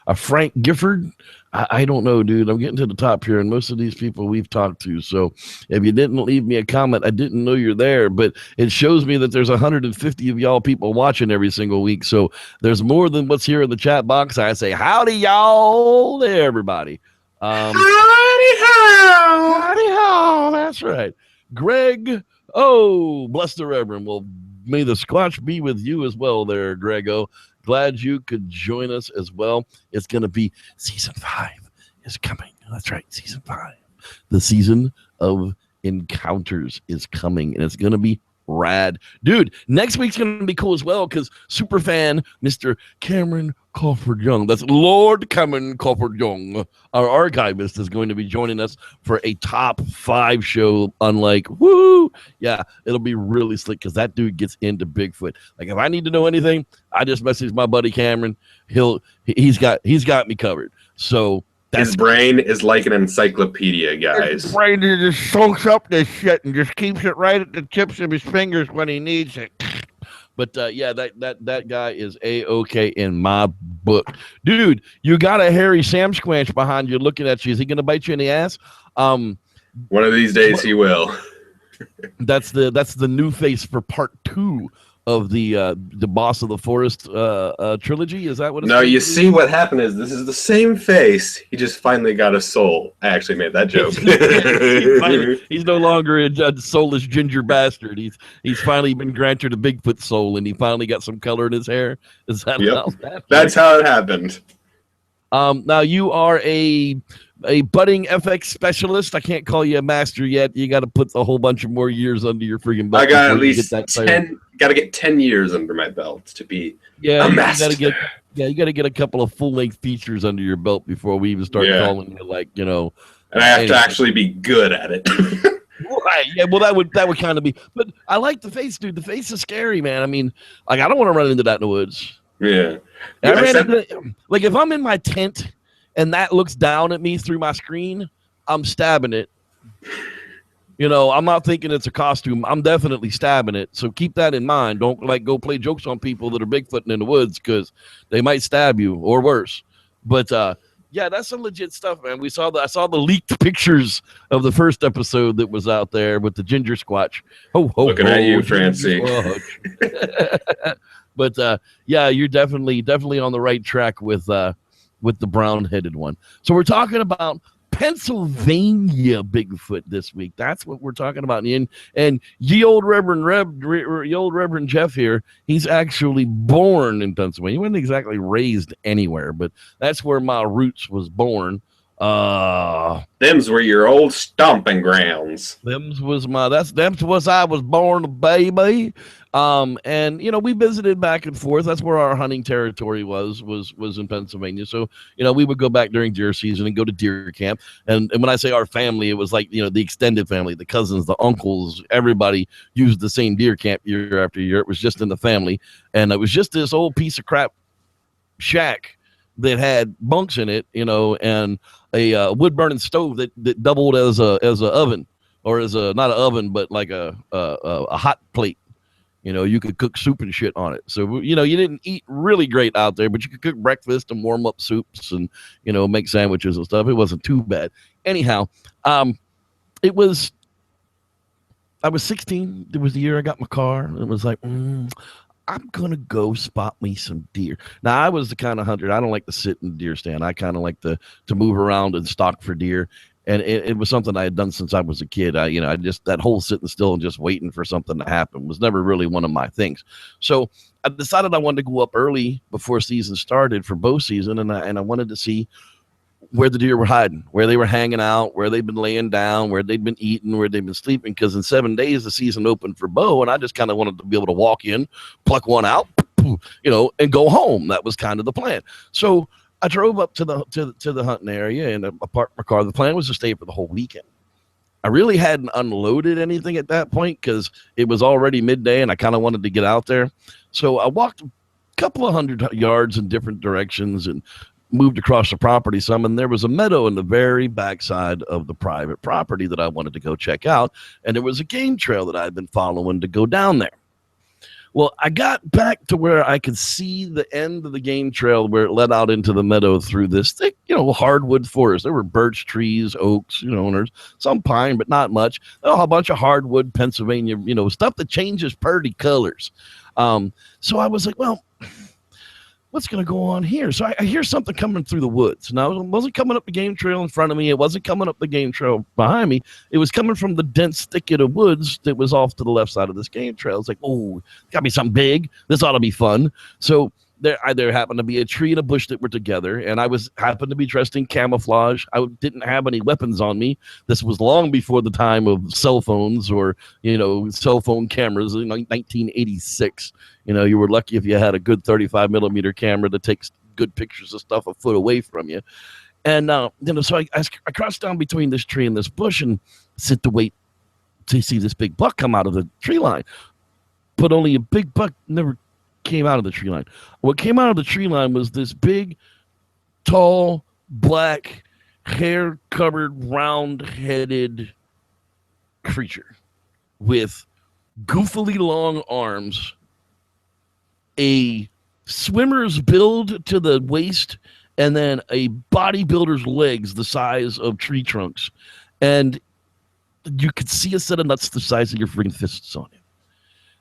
A Frank Gifford? I don't know, dude. I'm getting to the top here, and most of these people we've talked to. So if you didn't leave me a comment, I didn't know you're there. But it shows me that there's 150 of y'all people watching every single week. So there's more than what's here in the chat box. I say, howdy, y'all, to everybody. Howdy, ho. Howdy, ho. That's right. Greg, bless the Reverend. Well, may the Squatch be with you as well there, Grego. Glad you could join us as well. It's going to be season 5 is coming. That's right, season 5. The season of encounters is coming, and it's going to be rad. Dude, next week's going to be cool as well, because super fan Mr. Cameron Crawford Young, that's Lord Cameron Crawford Young, our archivist, is going to be joining us for a top 5 show. Unlike it'll be really slick, because that dude gets into Bigfoot. Like, if I need to know anything, I just message my buddy Cameron. He's got me covered. So his brain is like an encyclopedia, guys. His brain just soaks up this shit and just keeps it right at the tips of his fingers when he needs it. But that guy is A-OK in my book. Dude, you got a hairy Sam Squanch behind you looking at you. Is he going to bite you in the ass? One of these days he will. That's the new face for part 2 of the Boss of the Forest trilogy. Is that what it's No, you see what happened is this is the same face. He just finally got a soul. I actually made that joke. He's no longer a soulless ginger bastard. He's finally been granted a Bigfoot soul, and he finally got some color in his hair. Is that how that happened? That's how it happened. Now you are a budding FX specialist. I can't call you a master yet. You got to put a whole bunch of more years under your freaking belt. I got at least 10. Got to get 10 years under my belt to be a master. You Yeah, you got to get a couple of full-length features under your belt before we even start calling you, like, you know. And I have to actually be good at it. Right. Yeah. Well, that would kind of be. But I like the face, dude. The face is scary, man. I mean, like, I don't want to run into that in the woods. Yeah. Like, if I'm in my tent and that looks down at me through my screen, I'm stabbing it. You know, I'm not thinking it's a costume. I'm definitely stabbing it. So keep that in mind. Don't like go play jokes on people that are Bigfooting in the woods, because they might stab you or worse. But yeah, that's some legit stuff, man. I saw the leaked pictures of the first episode that was out there with the ginger squatch. Looking at you, Francie. But yeah, you're definitely on the right track with the brown-headed one. So we're talking about Pennsylvania Bigfoot this week. That's what we're talking about. And ye old Reverend Jeff here, he's actually born in Pennsylvania. He wasn't exactly raised anywhere, but that's where my roots was born. Them's were your old stomping grounds. I was born, baby. And you know, we visited back and forth. That's where our hunting territory was in Pennsylvania. So, you know, we would go back during deer season and go to deer camp. And when I say our family, it was like, you know, the extended family, the cousins, the uncles, everybody used the same deer camp year after year. It was just in the family. And it was just this old piece of crap shack that had bunks in it, you know, and a wood burning stove that doubled as a oven, or as a, not an oven, but like a hot plate. You know, you could cook soup and shit on it. So, you know, you didn't eat really great out there, but you could cook breakfast and warm up soups and, you know, make sandwiches and stuff. It wasn't too bad. Anyhow, I was 16. It was the year I got my car. It was like, I'm going to go spot me some deer. Now, I was the kind of hunter, I don't like to sit in the deer stand. I kind of like to move around and stalk for deer. And it was something I had done since I was a kid. That whole sitting still and just waiting for something to happen was never really one of my things. So I decided I wanted to go up early before season started for bow season. And I wanted to see where the deer were hiding, where they were hanging out, where they'd been laying down, where they'd been eating, where they'd been sleeping. Because in 7 days, the season opened for bow. And I just kind of wanted to be able to walk in, pluck one out, you know, and go home. That was kind of the plan. So I drove up to the hunting area and I parked my car. The plan was to stay for the whole weekend. I really hadn't unloaded anything at that point because it was already midday and I kind of wanted to get out there. So I walked a couple of 100 yards in different directions and moved across the property some. And there was a meadow in the very backside of the private property that I wanted to go check out. And there was a game trail that I'd been following to go down there. Well, I got back to where I could see the end of the game trail where it led out into the meadow through this thick, you know, hardwood forest. There were birch trees, oaks, you know, and there's some pine, but not much. A bunch of hardwood Pennsylvania, you know, stuff that changes pretty colors. So I was like, well, what's going to go on here? So I hear something coming through the woods. Now, it wasn't coming up the game trail in front of me. It wasn't coming up the game trail behind me. It was coming from the dense thicket of woods that was off to the left side of this game trail. It's like, oh, got to be something big. This ought to be fun. So there happened to be a tree and a bush that were together, and I happened to be dressed in camouflage. I didn't have any weapons on me. This was long before the time of cell phones or, you know, cell phone cameras in 1986. You know, you were lucky if you had a good 35 millimeter camera that takes good pictures of stuff a foot away from you. And you know, so I crossed down between this tree and this bush and sit to wait to see this big buck come out of the tree line. But only a big buck never came out of the tree line. What came out of the tree line was this big, tall, black, hair-covered, round-headed creature with goofily long arms, a swimmer's build to the waist, and then a bodybuilder's legs the size of tree trunks. And you could see a set of nuts the size of your freaking fists on him.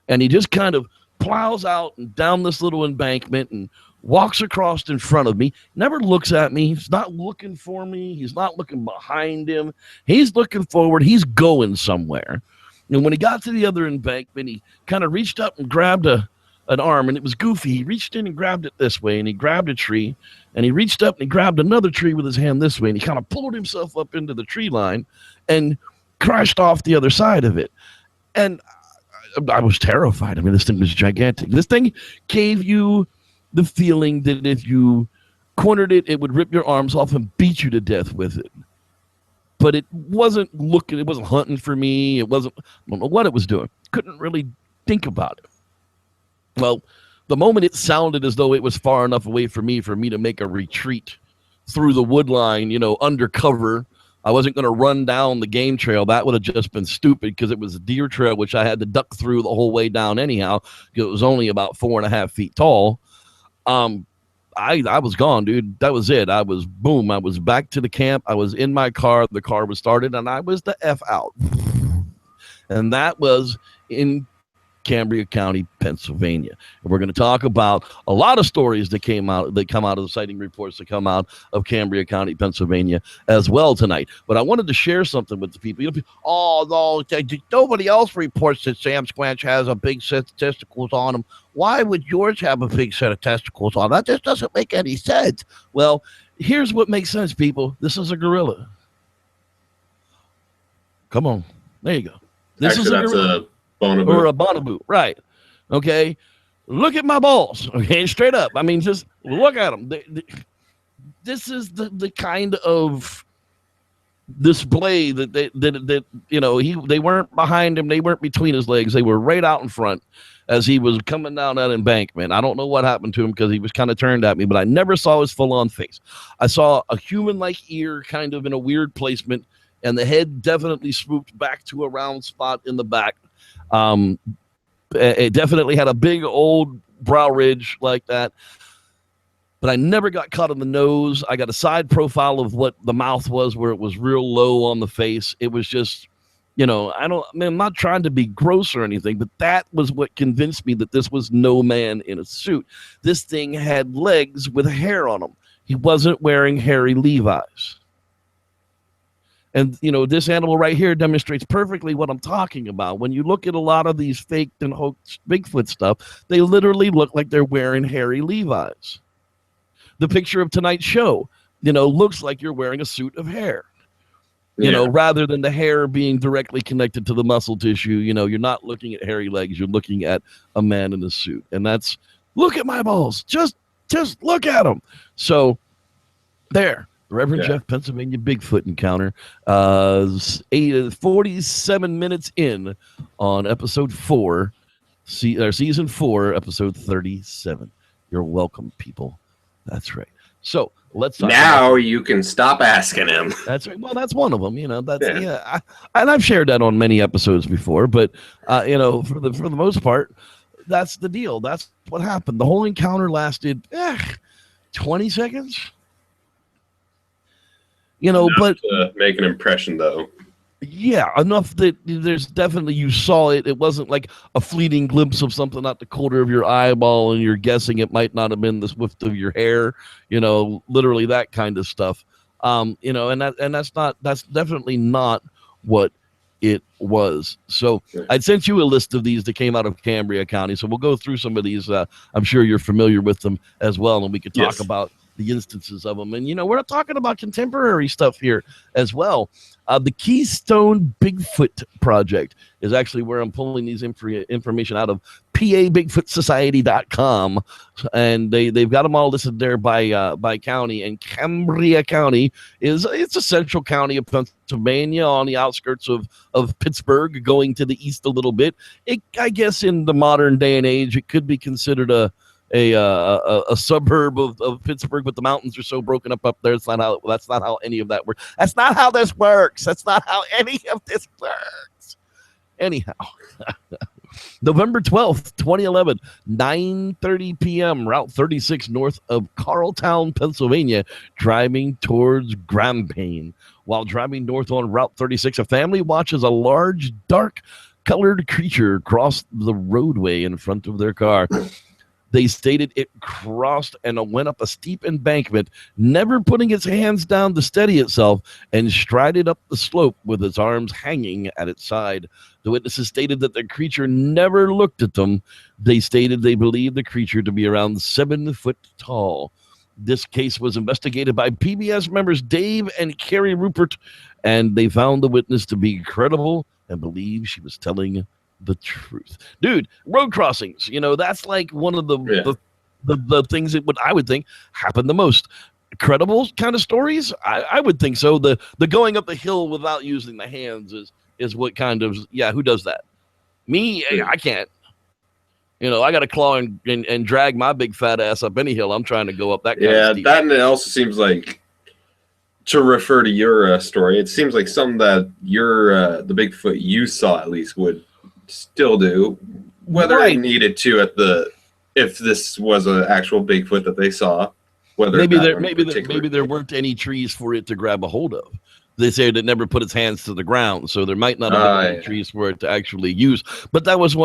And he just kind of plows out and down this little embankment and walks across in front of me, never looks at me. He's not looking for me. He's not looking behind him. He's looking forward. He's going somewhere. And when he got to the other embankment, he kind of reached up and grabbed an arm, and it was goofy. He reached in and grabbed it this way, and he grabbed a tree, and he reached up and he grabbed another tree with his hand this way, and he kind of pulled himself up into the tree line and crashed off the other side of it. And I was terrified. I mean, this thing was gigantic. This thing gave you the feeling that if you cornered it, it would rip your arms off and beat you to death with it. But it wasn't hunting for me. I don't know what it was doing. Couldn't really think about it. Well, the moment it sounded as though it was far enough away from me for me to make a retreat through the wood line, undercover, I wasn't going to run down the game trail. That would have just been stupid because it was a deer trail, which I had to duck through the whole way down anyhow, because it was only about 4.5 feet tall. I was gone, dude. That was it. I was back to the camp. I was in my car. The car was started, and I was the F out. And that was in Cambria County, Pennsylvania. And we're going to talk about a lot of stories that come out of the sighting reports that come out of Cambria County, Pennsylvania as well tonight. But I wanted to share something with the people. Oh, no, nobody else reports that Sam Squanch has a big set of testicles on him. Why would yours have a big set of testicles on? That just doesn't make any sense. Well, here's what makes sense, people. This is a gorilla. Come on. There you go. This is a gorilla. Bonobo. Or a bonobo, right? Okay, look at my balls. Okay, straight up. I mean, just look at them. This is the kind of display that they weren't behind him. They weren't between his legs. They were right out in front as he was coming down that embankment. I don't know what happened to him because he was kind of turned at me, but I never saw his full-on face. I saw a human-like ear kind of in a weird placement, and the head definitely swooped back to a round spot in the back. It definitely had a big old brow ridge like that, but I never got caught in the nose. I got a side profile of what the mouth was, where it was real low on the face. It was just, I'm not trying to be gross or anything, but that was what convinced me that this was no man in a suit. This thing had legs with hair on them. He wasn't wearing hairy Levi's. And, this animal right here demonstrates perfectly what I'm talking about. When you look at a lot of these faked and hoaxed Bigfoot stuff, they literally look like they're wearing hairy Levi's. The picture of tonight's show, looks like you're wearing a suit of hair. Rather than the hair being directly connected to the muscle tissue, you're not looking at hairy legs. You're looking at a man in a suit. And that's, look at my balls. Just look at them. So there. Reverend Jeff, Pennsylvania Bigfoot encounter, 47 minutes in on episode 4, season 4, episode 37. You're welcome, people. That's right. So let's talk now you can stop asking him. That's right. Well, that's one of them. And I've shared that on many episodes before, but for the most part, that's the deal. That's what happened. The whole encounter lasted 20 seconds. But to make an impression, though. Yeah, enough that there's definitely, you saw it. It wasn't like a fleeting glimpse of something out the corner of your eyeball, and you're guessing it might not have been the swift of your hair. Literally that kind of stuff. And that's definitely not what it was. So I'd sent you a list of these that came out of Cambria County. So we'll go through some of these. I'm sure you're familiar with them as well, and we could talk about the instances of them. And, we're not talking about contemporary stuff here as well. The Keystone Bigfoot Project is actually where I'm pulling these information out of, PABigfootsociety.com. And they've got them all listed there by county. And Cambria County it's a central county of Pennsylvania on the outskirts of Pittsburgh, going to the east a little bit. I guess in the modern day and age, it could be considered a suburb of Pittsburgh, but the mountains are so broken up there. That's not how any of that works. That's not how this works. That's not how any of this works. Anyhow, November 12th, 2011, 9:30 p.m., Route 36 north of Carltown, Pennsylvania, driving towards Grampian. While driving north on Route 36, a family watches a large, dark-colored creature cross the roadway in front of their car. They stated it crossed and went up a steep embankment, never putting its hands down to steady itself, and strided up the slope with its arms hanging at its side. The witnesses stated that the creature never looked at them. They stated they believed the creature to be around 7 foot tall. This case was investigated by PBS members Dave and Carrie Rupert, and they found the witness to be credible and believed she was telling the truth. Dude, road crossings, that's like one of the the things that I would think happen the most. Credible kind of stories, I would think so. The going up the hill without using the hands is what kind of, who does that? Me, I can't. I got to claw and drag my big fat ass up any hill I'm trying to go up that kind of steep. That, and it also seems like, to refer to your story, it seems like something that the Bigfoot you saw at least would still do, whether it needed to if this was an actual Bigfoot that they saw. Whether maybe there weren't any trees for it to grab a hold of. They said it never put its hands to the ground, so there might not have been any trees for it to actually use. But that was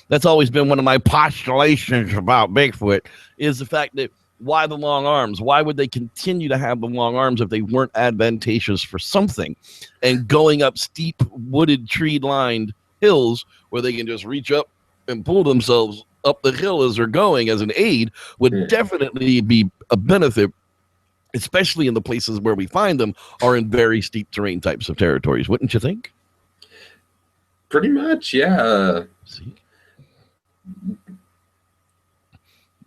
that's always been one of my postulations about Bigfoot, is the fact that why the long arms? Why would they continue to have the long arms if they weren't advantageous for something? And going up steep, wooded, tree-lined hills where they can just reach up and pull themselves up the hill as they're going as an aid would definitely be a benefit, especially in the places where we find them are in very steep terrain types of territories, wouldn't you think? Pretty much, yeah. See?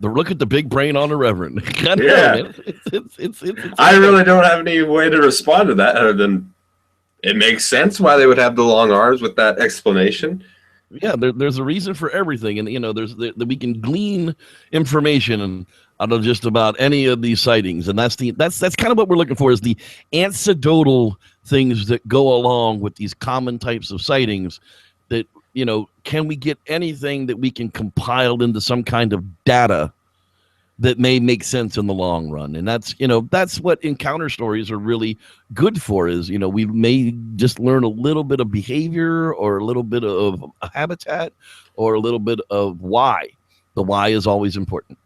Look at the big brain on the Reverend. I really don't have any way to respond to that other than it makes sense why they would have the long arms with that explanation. Yeah, there's a reason for everything, and we can glean information out of just about any of these sightings, and that's kind of what we're looking for, is the anecdotal things that go along with these common types of sightings. That can we get anything that we can compile into some kind of data that may make sense in the long run? And that's what encounter stories are really good for, is we may just learn a little bit of behavior or a little bit of a habitat or a little bit of why. The why is always important.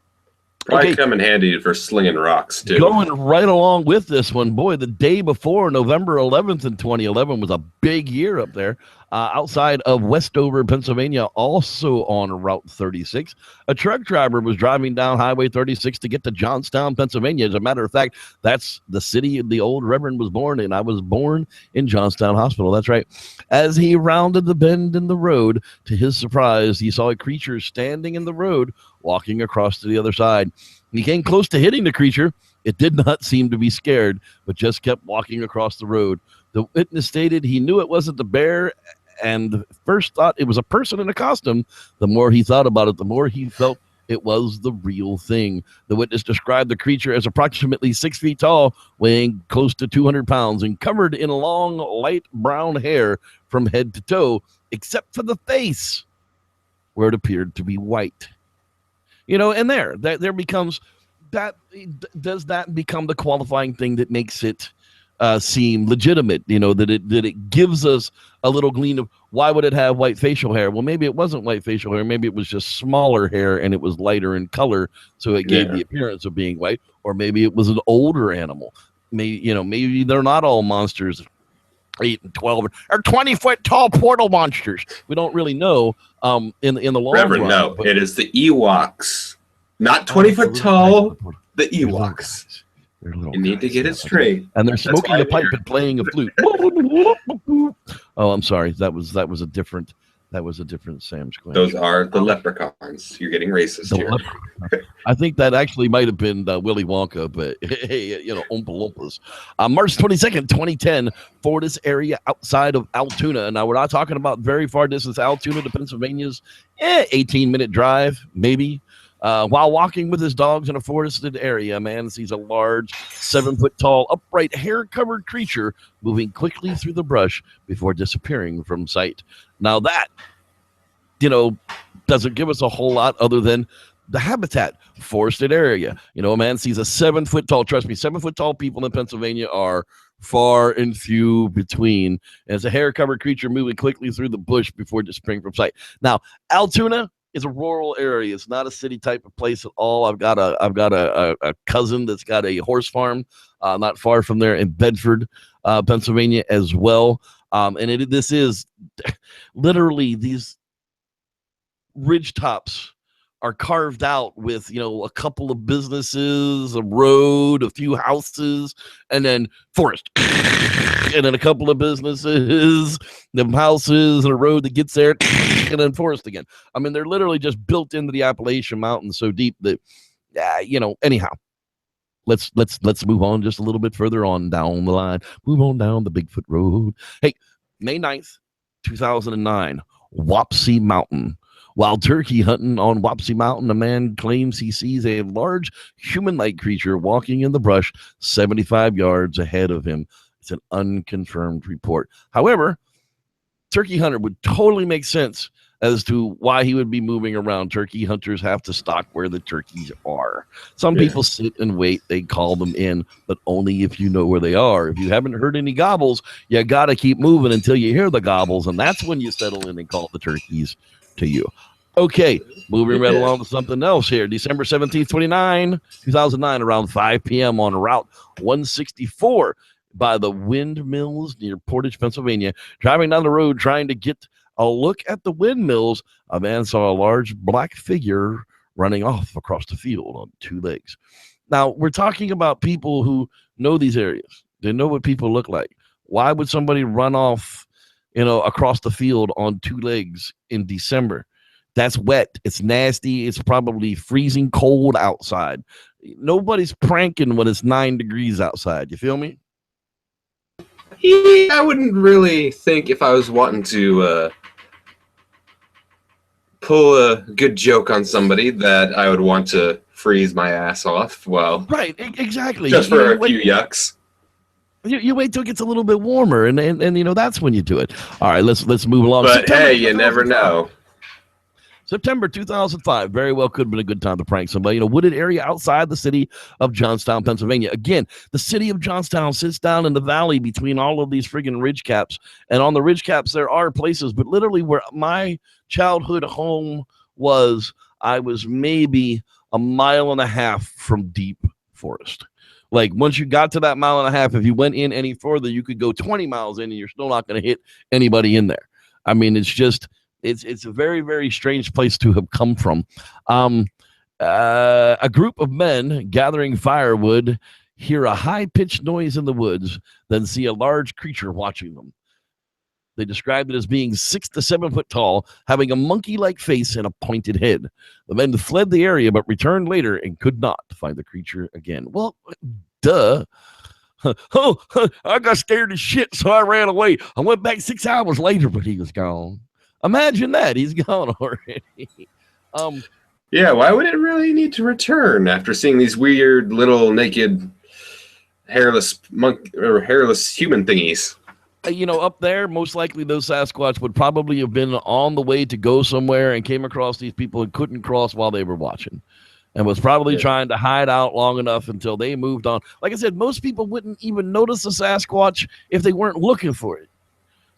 Probably come in handy for slinging rocks too. Going right along with this one, boy, the day before, November 11th in 2011, was a big year up there. Outside of Westover, Pennsylvania, also on Route 36. A truck driver was driving down Highway 36 to get to Johnstown, Pennsylvania. As a matter of fact, that's the city the old Reverend was born in. I was born in Johnstown Hospital. That's right. As he rounded the bend in the road, to his surprise, he saw a creature standing in the road, walking across to the other side. He came close to hitting the creature. It did not seem to be scared, but just kept walking across the road. The witness stated he knew it wasn't the bear, and first thought it was a person in a costume. The more he thought about it, the more he felt it was the real thing. The witness described the creature as approximately 6 feet tall, weighing close to 200 pounds, and covered in long, light brown hair from head to toe, except for the face, where it appeared to be white. And there becomes that. Does that become the qualifying thing that makes it seem legitimate? That it gives us a little glean of why would it have white facial hair? Well, maybe it wasn't white facial hair. Maybe it was just smaller hair and it was lighter in color, so it gave the appearance of being white. Or maybe it was an older animal. Maybe they're not all monsters. 8 and 12 or 20-foot tall portal monsters. We don't really know. In the long Reverend, run, no, it is the Ewoks, not 20-foot tall. The Ewoks. You need to get it straight. And they're smoking a pipe and playing a flute. Oh, I'm sorry. That was a different Sam's Club. Those are the leprechauns. You're getting racist here. I think that actually might have been Willy Wonka, but hey, Oompa Loompas. March 22nd, 2010, Fortis area outside of Altoona. Now, we're not talking about very far distance. Altoona to Pennsylvania's 18-minute drive, maybe. While walking with his dogs in a forested area, a man sees a large, 7-foot-tall, upright, hair-covered creature moving quickly through the brush before disappearing from sight. Now that, doesn't give us a whole lot other than the habitat, forested area. A man sees a 7-foot-tall, trust me, 7-foot-tall people in Pennsylvania are far and few between. And it's a hair-covered creature moving quickly through the bush before disappearing from sight. Now, Altoona is a rural area. It's not a city type of place at all. I've got a cousin that's got a horse farm not far from there in Bedford, Pennsylvania as well. And this is literally, these ridge tops are carved out with, a couple of businesses, a road, a few houses, and then forest. And then a couple of businesses, the houses, and a road that gets there, and then forest again. I mean, they're literally just built into the Appalachian Mountains so deep that anyhow, let's move on just a little bit further on down the line. Move on down the Bigfoot road. Hey, May 9th, 2009, Wapsie Mountain. While turkey hunting on Wapsie Mountain, a man claims he sees a large human-like creature walking in the brush 75 yards ahead of him. It's an unconfirmed report. However, turkey hunter would totally make sense as to why he would be moving around. Turkey hunters have to stalk where the turkeys are. Some people sit and wait. They call them in, but only if you know where they are. If you haven't heard any gobbles, you got to keep moving until you hear the gobbles, and that's when you settle in and call the turkeys to you. Okay, moving right along to something else here. December 17th, 2009, around 5 p.m. on Route 164 by the windmills near Portage, Pennsylvania. Driving down the road trying to get a look at the windmills, a man saw a large black figure running off across the field on two legs. Now, we're talking about people who know these areas. They know what people look like. Why would somebody run off, across the field on two legs in December? That's wet. It's nasty. It's probably freezing cold outside. Nobody's pranking when it's 9 degrees outside. You feel me? I wouldn't really think if I was wanting to pull a good joke on somebody that I would want to freeze my ass off. Well, right, exactly. Just for a few yucks. You wait till it gets a little bit warmer, and that's when you do it. All right, let's move along. But hey, you never know. September 2005, very well could have been a good time to prank somebody. Wooded area outside the city of Johnstown, Pennsylvania. Again, the city of Johnstown sits down in the valley between all of these friggin' ridge caps. And on the ridge caps, there are places, but literally where my childhood home was, I was maybe a mile and a half from deep forest. Like, once you got to that mile and a half, if you went in any further, you could go 20 miles in and you're still not going to hit anybody in there. I mean, it's just... It's a very, very strange place to have come from. A group of men gathering firewood hear a high-pitched noise in the woods, then see a large creature watching them. They described it as being 6 to 7 foot tall, having a monkey-like face and a pointed head. The men fled the area, but returned later and could not find the creature again. Well, duh. Oh, I got scared as shit, so I ran away. I went back 6 hours later, but he was gone. Imagine that. He's gone already. Yeah, why would it really need to return after seeing these weird little naked hairless human thingies? Up there, most likely those Sasquatch would probably have been on the way to go somewhere and came across these people and couldn't cross while they were watching, and was probably trying to hide out long enough until they moved on. Like I said, most people wouldn't even notice a Sasquatch if they weren't looking for it.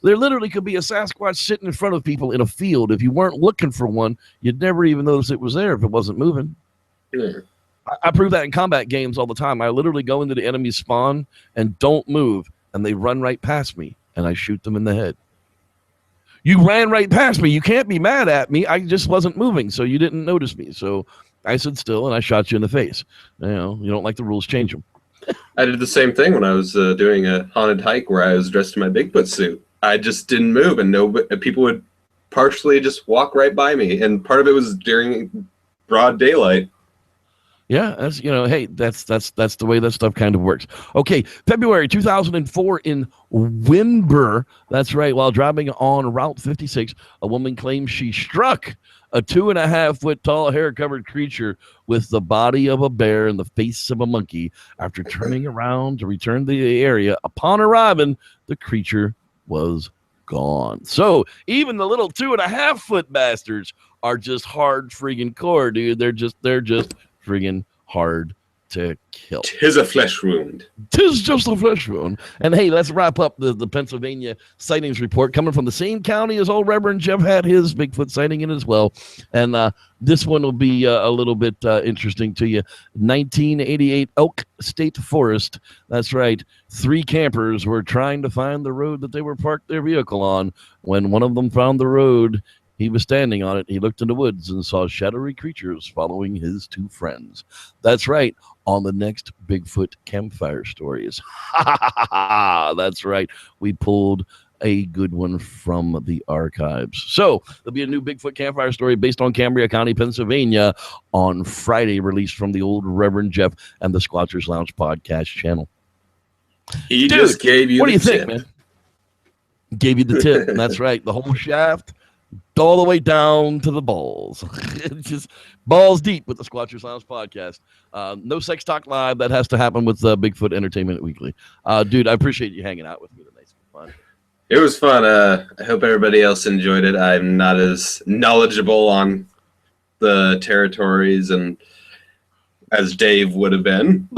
There literally could be a Sasquatch sitting in front of people in a field. If you weren't looking for one, you'd never even notice it was there if it wasn't moving. Yeah. I prove that in combat games all the time. I literally go into the enemy spawn and don't move, and they run right past me, and I shoot them in the head. You ran right past me. You can't be mad at me. I just wasn't moving, so you didn't notice me. So I stood still, and I shot you in the face. You don't like the rules, change them. I did the same thing when I was doing a haunted hike where I was dressed in my Bigfoot suit. I just didn't move, and people would partially just walk right by me, and part of it was during broad daylight. Yeah, that's hey, that's the way that stuff kind of works. Okay, February 2004 in Windber. That's right. While driving on Route 56, a woman claims she struck a 2.5 foot tall hair-covered creature with the body of a bear and the face of a monkey. After turning around to return to the area, upon arriving, the creature was gone. So even the little 2.5 foot bastards are just hard friggin' core, dude. They're just friggin' hard to kill. 'Tis a flesh wound. 'Tis just a flesh wound. And hey, let's wrap up the Pennsylvania sightings report coming from the same county as old Reverend Jeff had his Bigfoot sighting in as well. And this one will be a little bit interesting to you. 1988 Elk State Forest. That's right. 3 campers were trying to find the road that they were parked their vehicle on. When one of them found the road, he was standing on it. He looked in the woods and saw shadowy creatures following his 2 friends. That's right. On the next Bigfoot Campfire Stories. That's right. We pulled a good one from the archives. So there'll be a new Bigfoot campfire story based on Cambria County, Pennsylvania on Friday, released from the old Reverend Jeff and the Squatchers Lounge podcast channel. He just gave you what do you tip. think, man? Gave you the tip. That's right. The whole shaft all the way down to the balls. It's just balls deep with the Squatchers Lounge podcast. No sex talk live. That has to happen with Bigfoot Entertainment Weekly. Dude, I appreciate you hanging out with me tonight. It's fun. It was fun. I hope everybody else enjoyed it. I'm not as knowledgeable on the territories and as Dave would have been.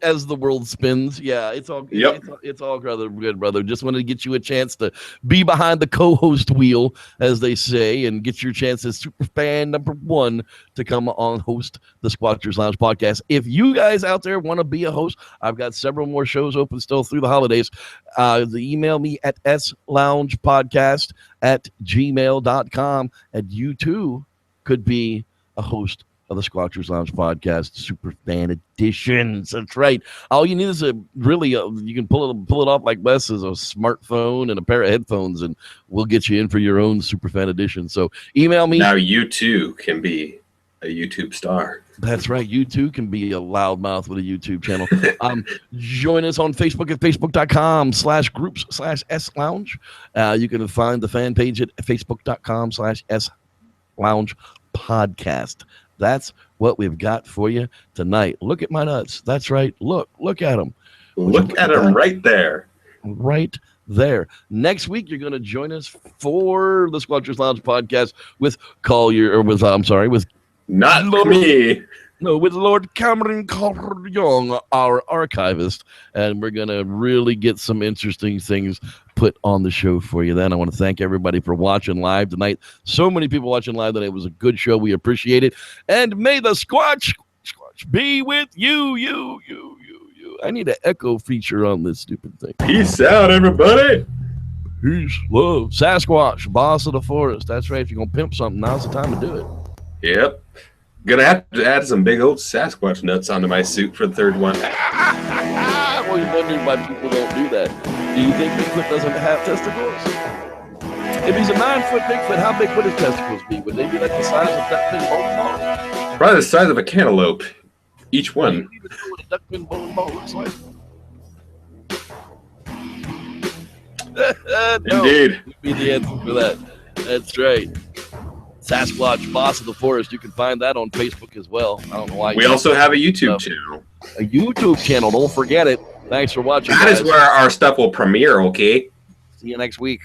As the world spins. Yeah, it's all it's all good, brother. Just wanted to get you a chance to be behind the co-host wheel, as they say, and get your chance as super fan number 1 to come on host the Squatchers Lounge podcast. If you guys out there want to be a host, I've got several more shows open still through the holidays. Email me at sloungepodcast@gmail.com, and you too could be a host of the Squatchers Lounge podcast super fan editions. That's right. All you need is you can pull it off like Wes, is a smartphone and a pair of headphones, and we'll get you in for your own super fan edition. So email me. Now you too can be a YouTube star. That's right. You too can be a loudmouth with a YouTube channel. Join us on Facebook at facebook.com/groups/SLounge. You can find the fan page at facebook.com/SLounge podcast. That's what we've got for you tonight. Look at my nuts. That's right. Look at them. Look at them right there. Right there. Next week, you're going to join us for the Squatchers Lounge podcast with Not me. No, with Lord Cameron Young, our archivist, and we're going to really get some interesting things put on the show for you. Then I want to thank everybody for watching live tonight. So many people watching live tonight. It was a good show. We appreciate it. And may the Squatch be with you. I need an echo feature on this stupid thing. Peace out, everybody. Peace, love. Sasquatch, boss of the forest. That's right. If you're going to pimp something, now's the time to do it. Yep. Gonna have to add some big old Sasquatch nuts onto my suit for the third one. I was wondering why people don't do that. Do you think Bigfoot doesn't have testicles? If he's a 9-foot Bigfoot, how big would his testicles be? Would they be like the size of duckpin bone balls? Probably the size of a cantaloupe. Each one. You even know what a duckpin bone ball looks like? No, Indeed. would be the answer for that. That's right. Sasquatch, boss of the forest. You can find that on Facebook as well. I don't know why. We also have a YouTube channel. A YouTube channel. Don't forget it. Thanks for watching. That is where our stuff will premiere, okay? See you next week.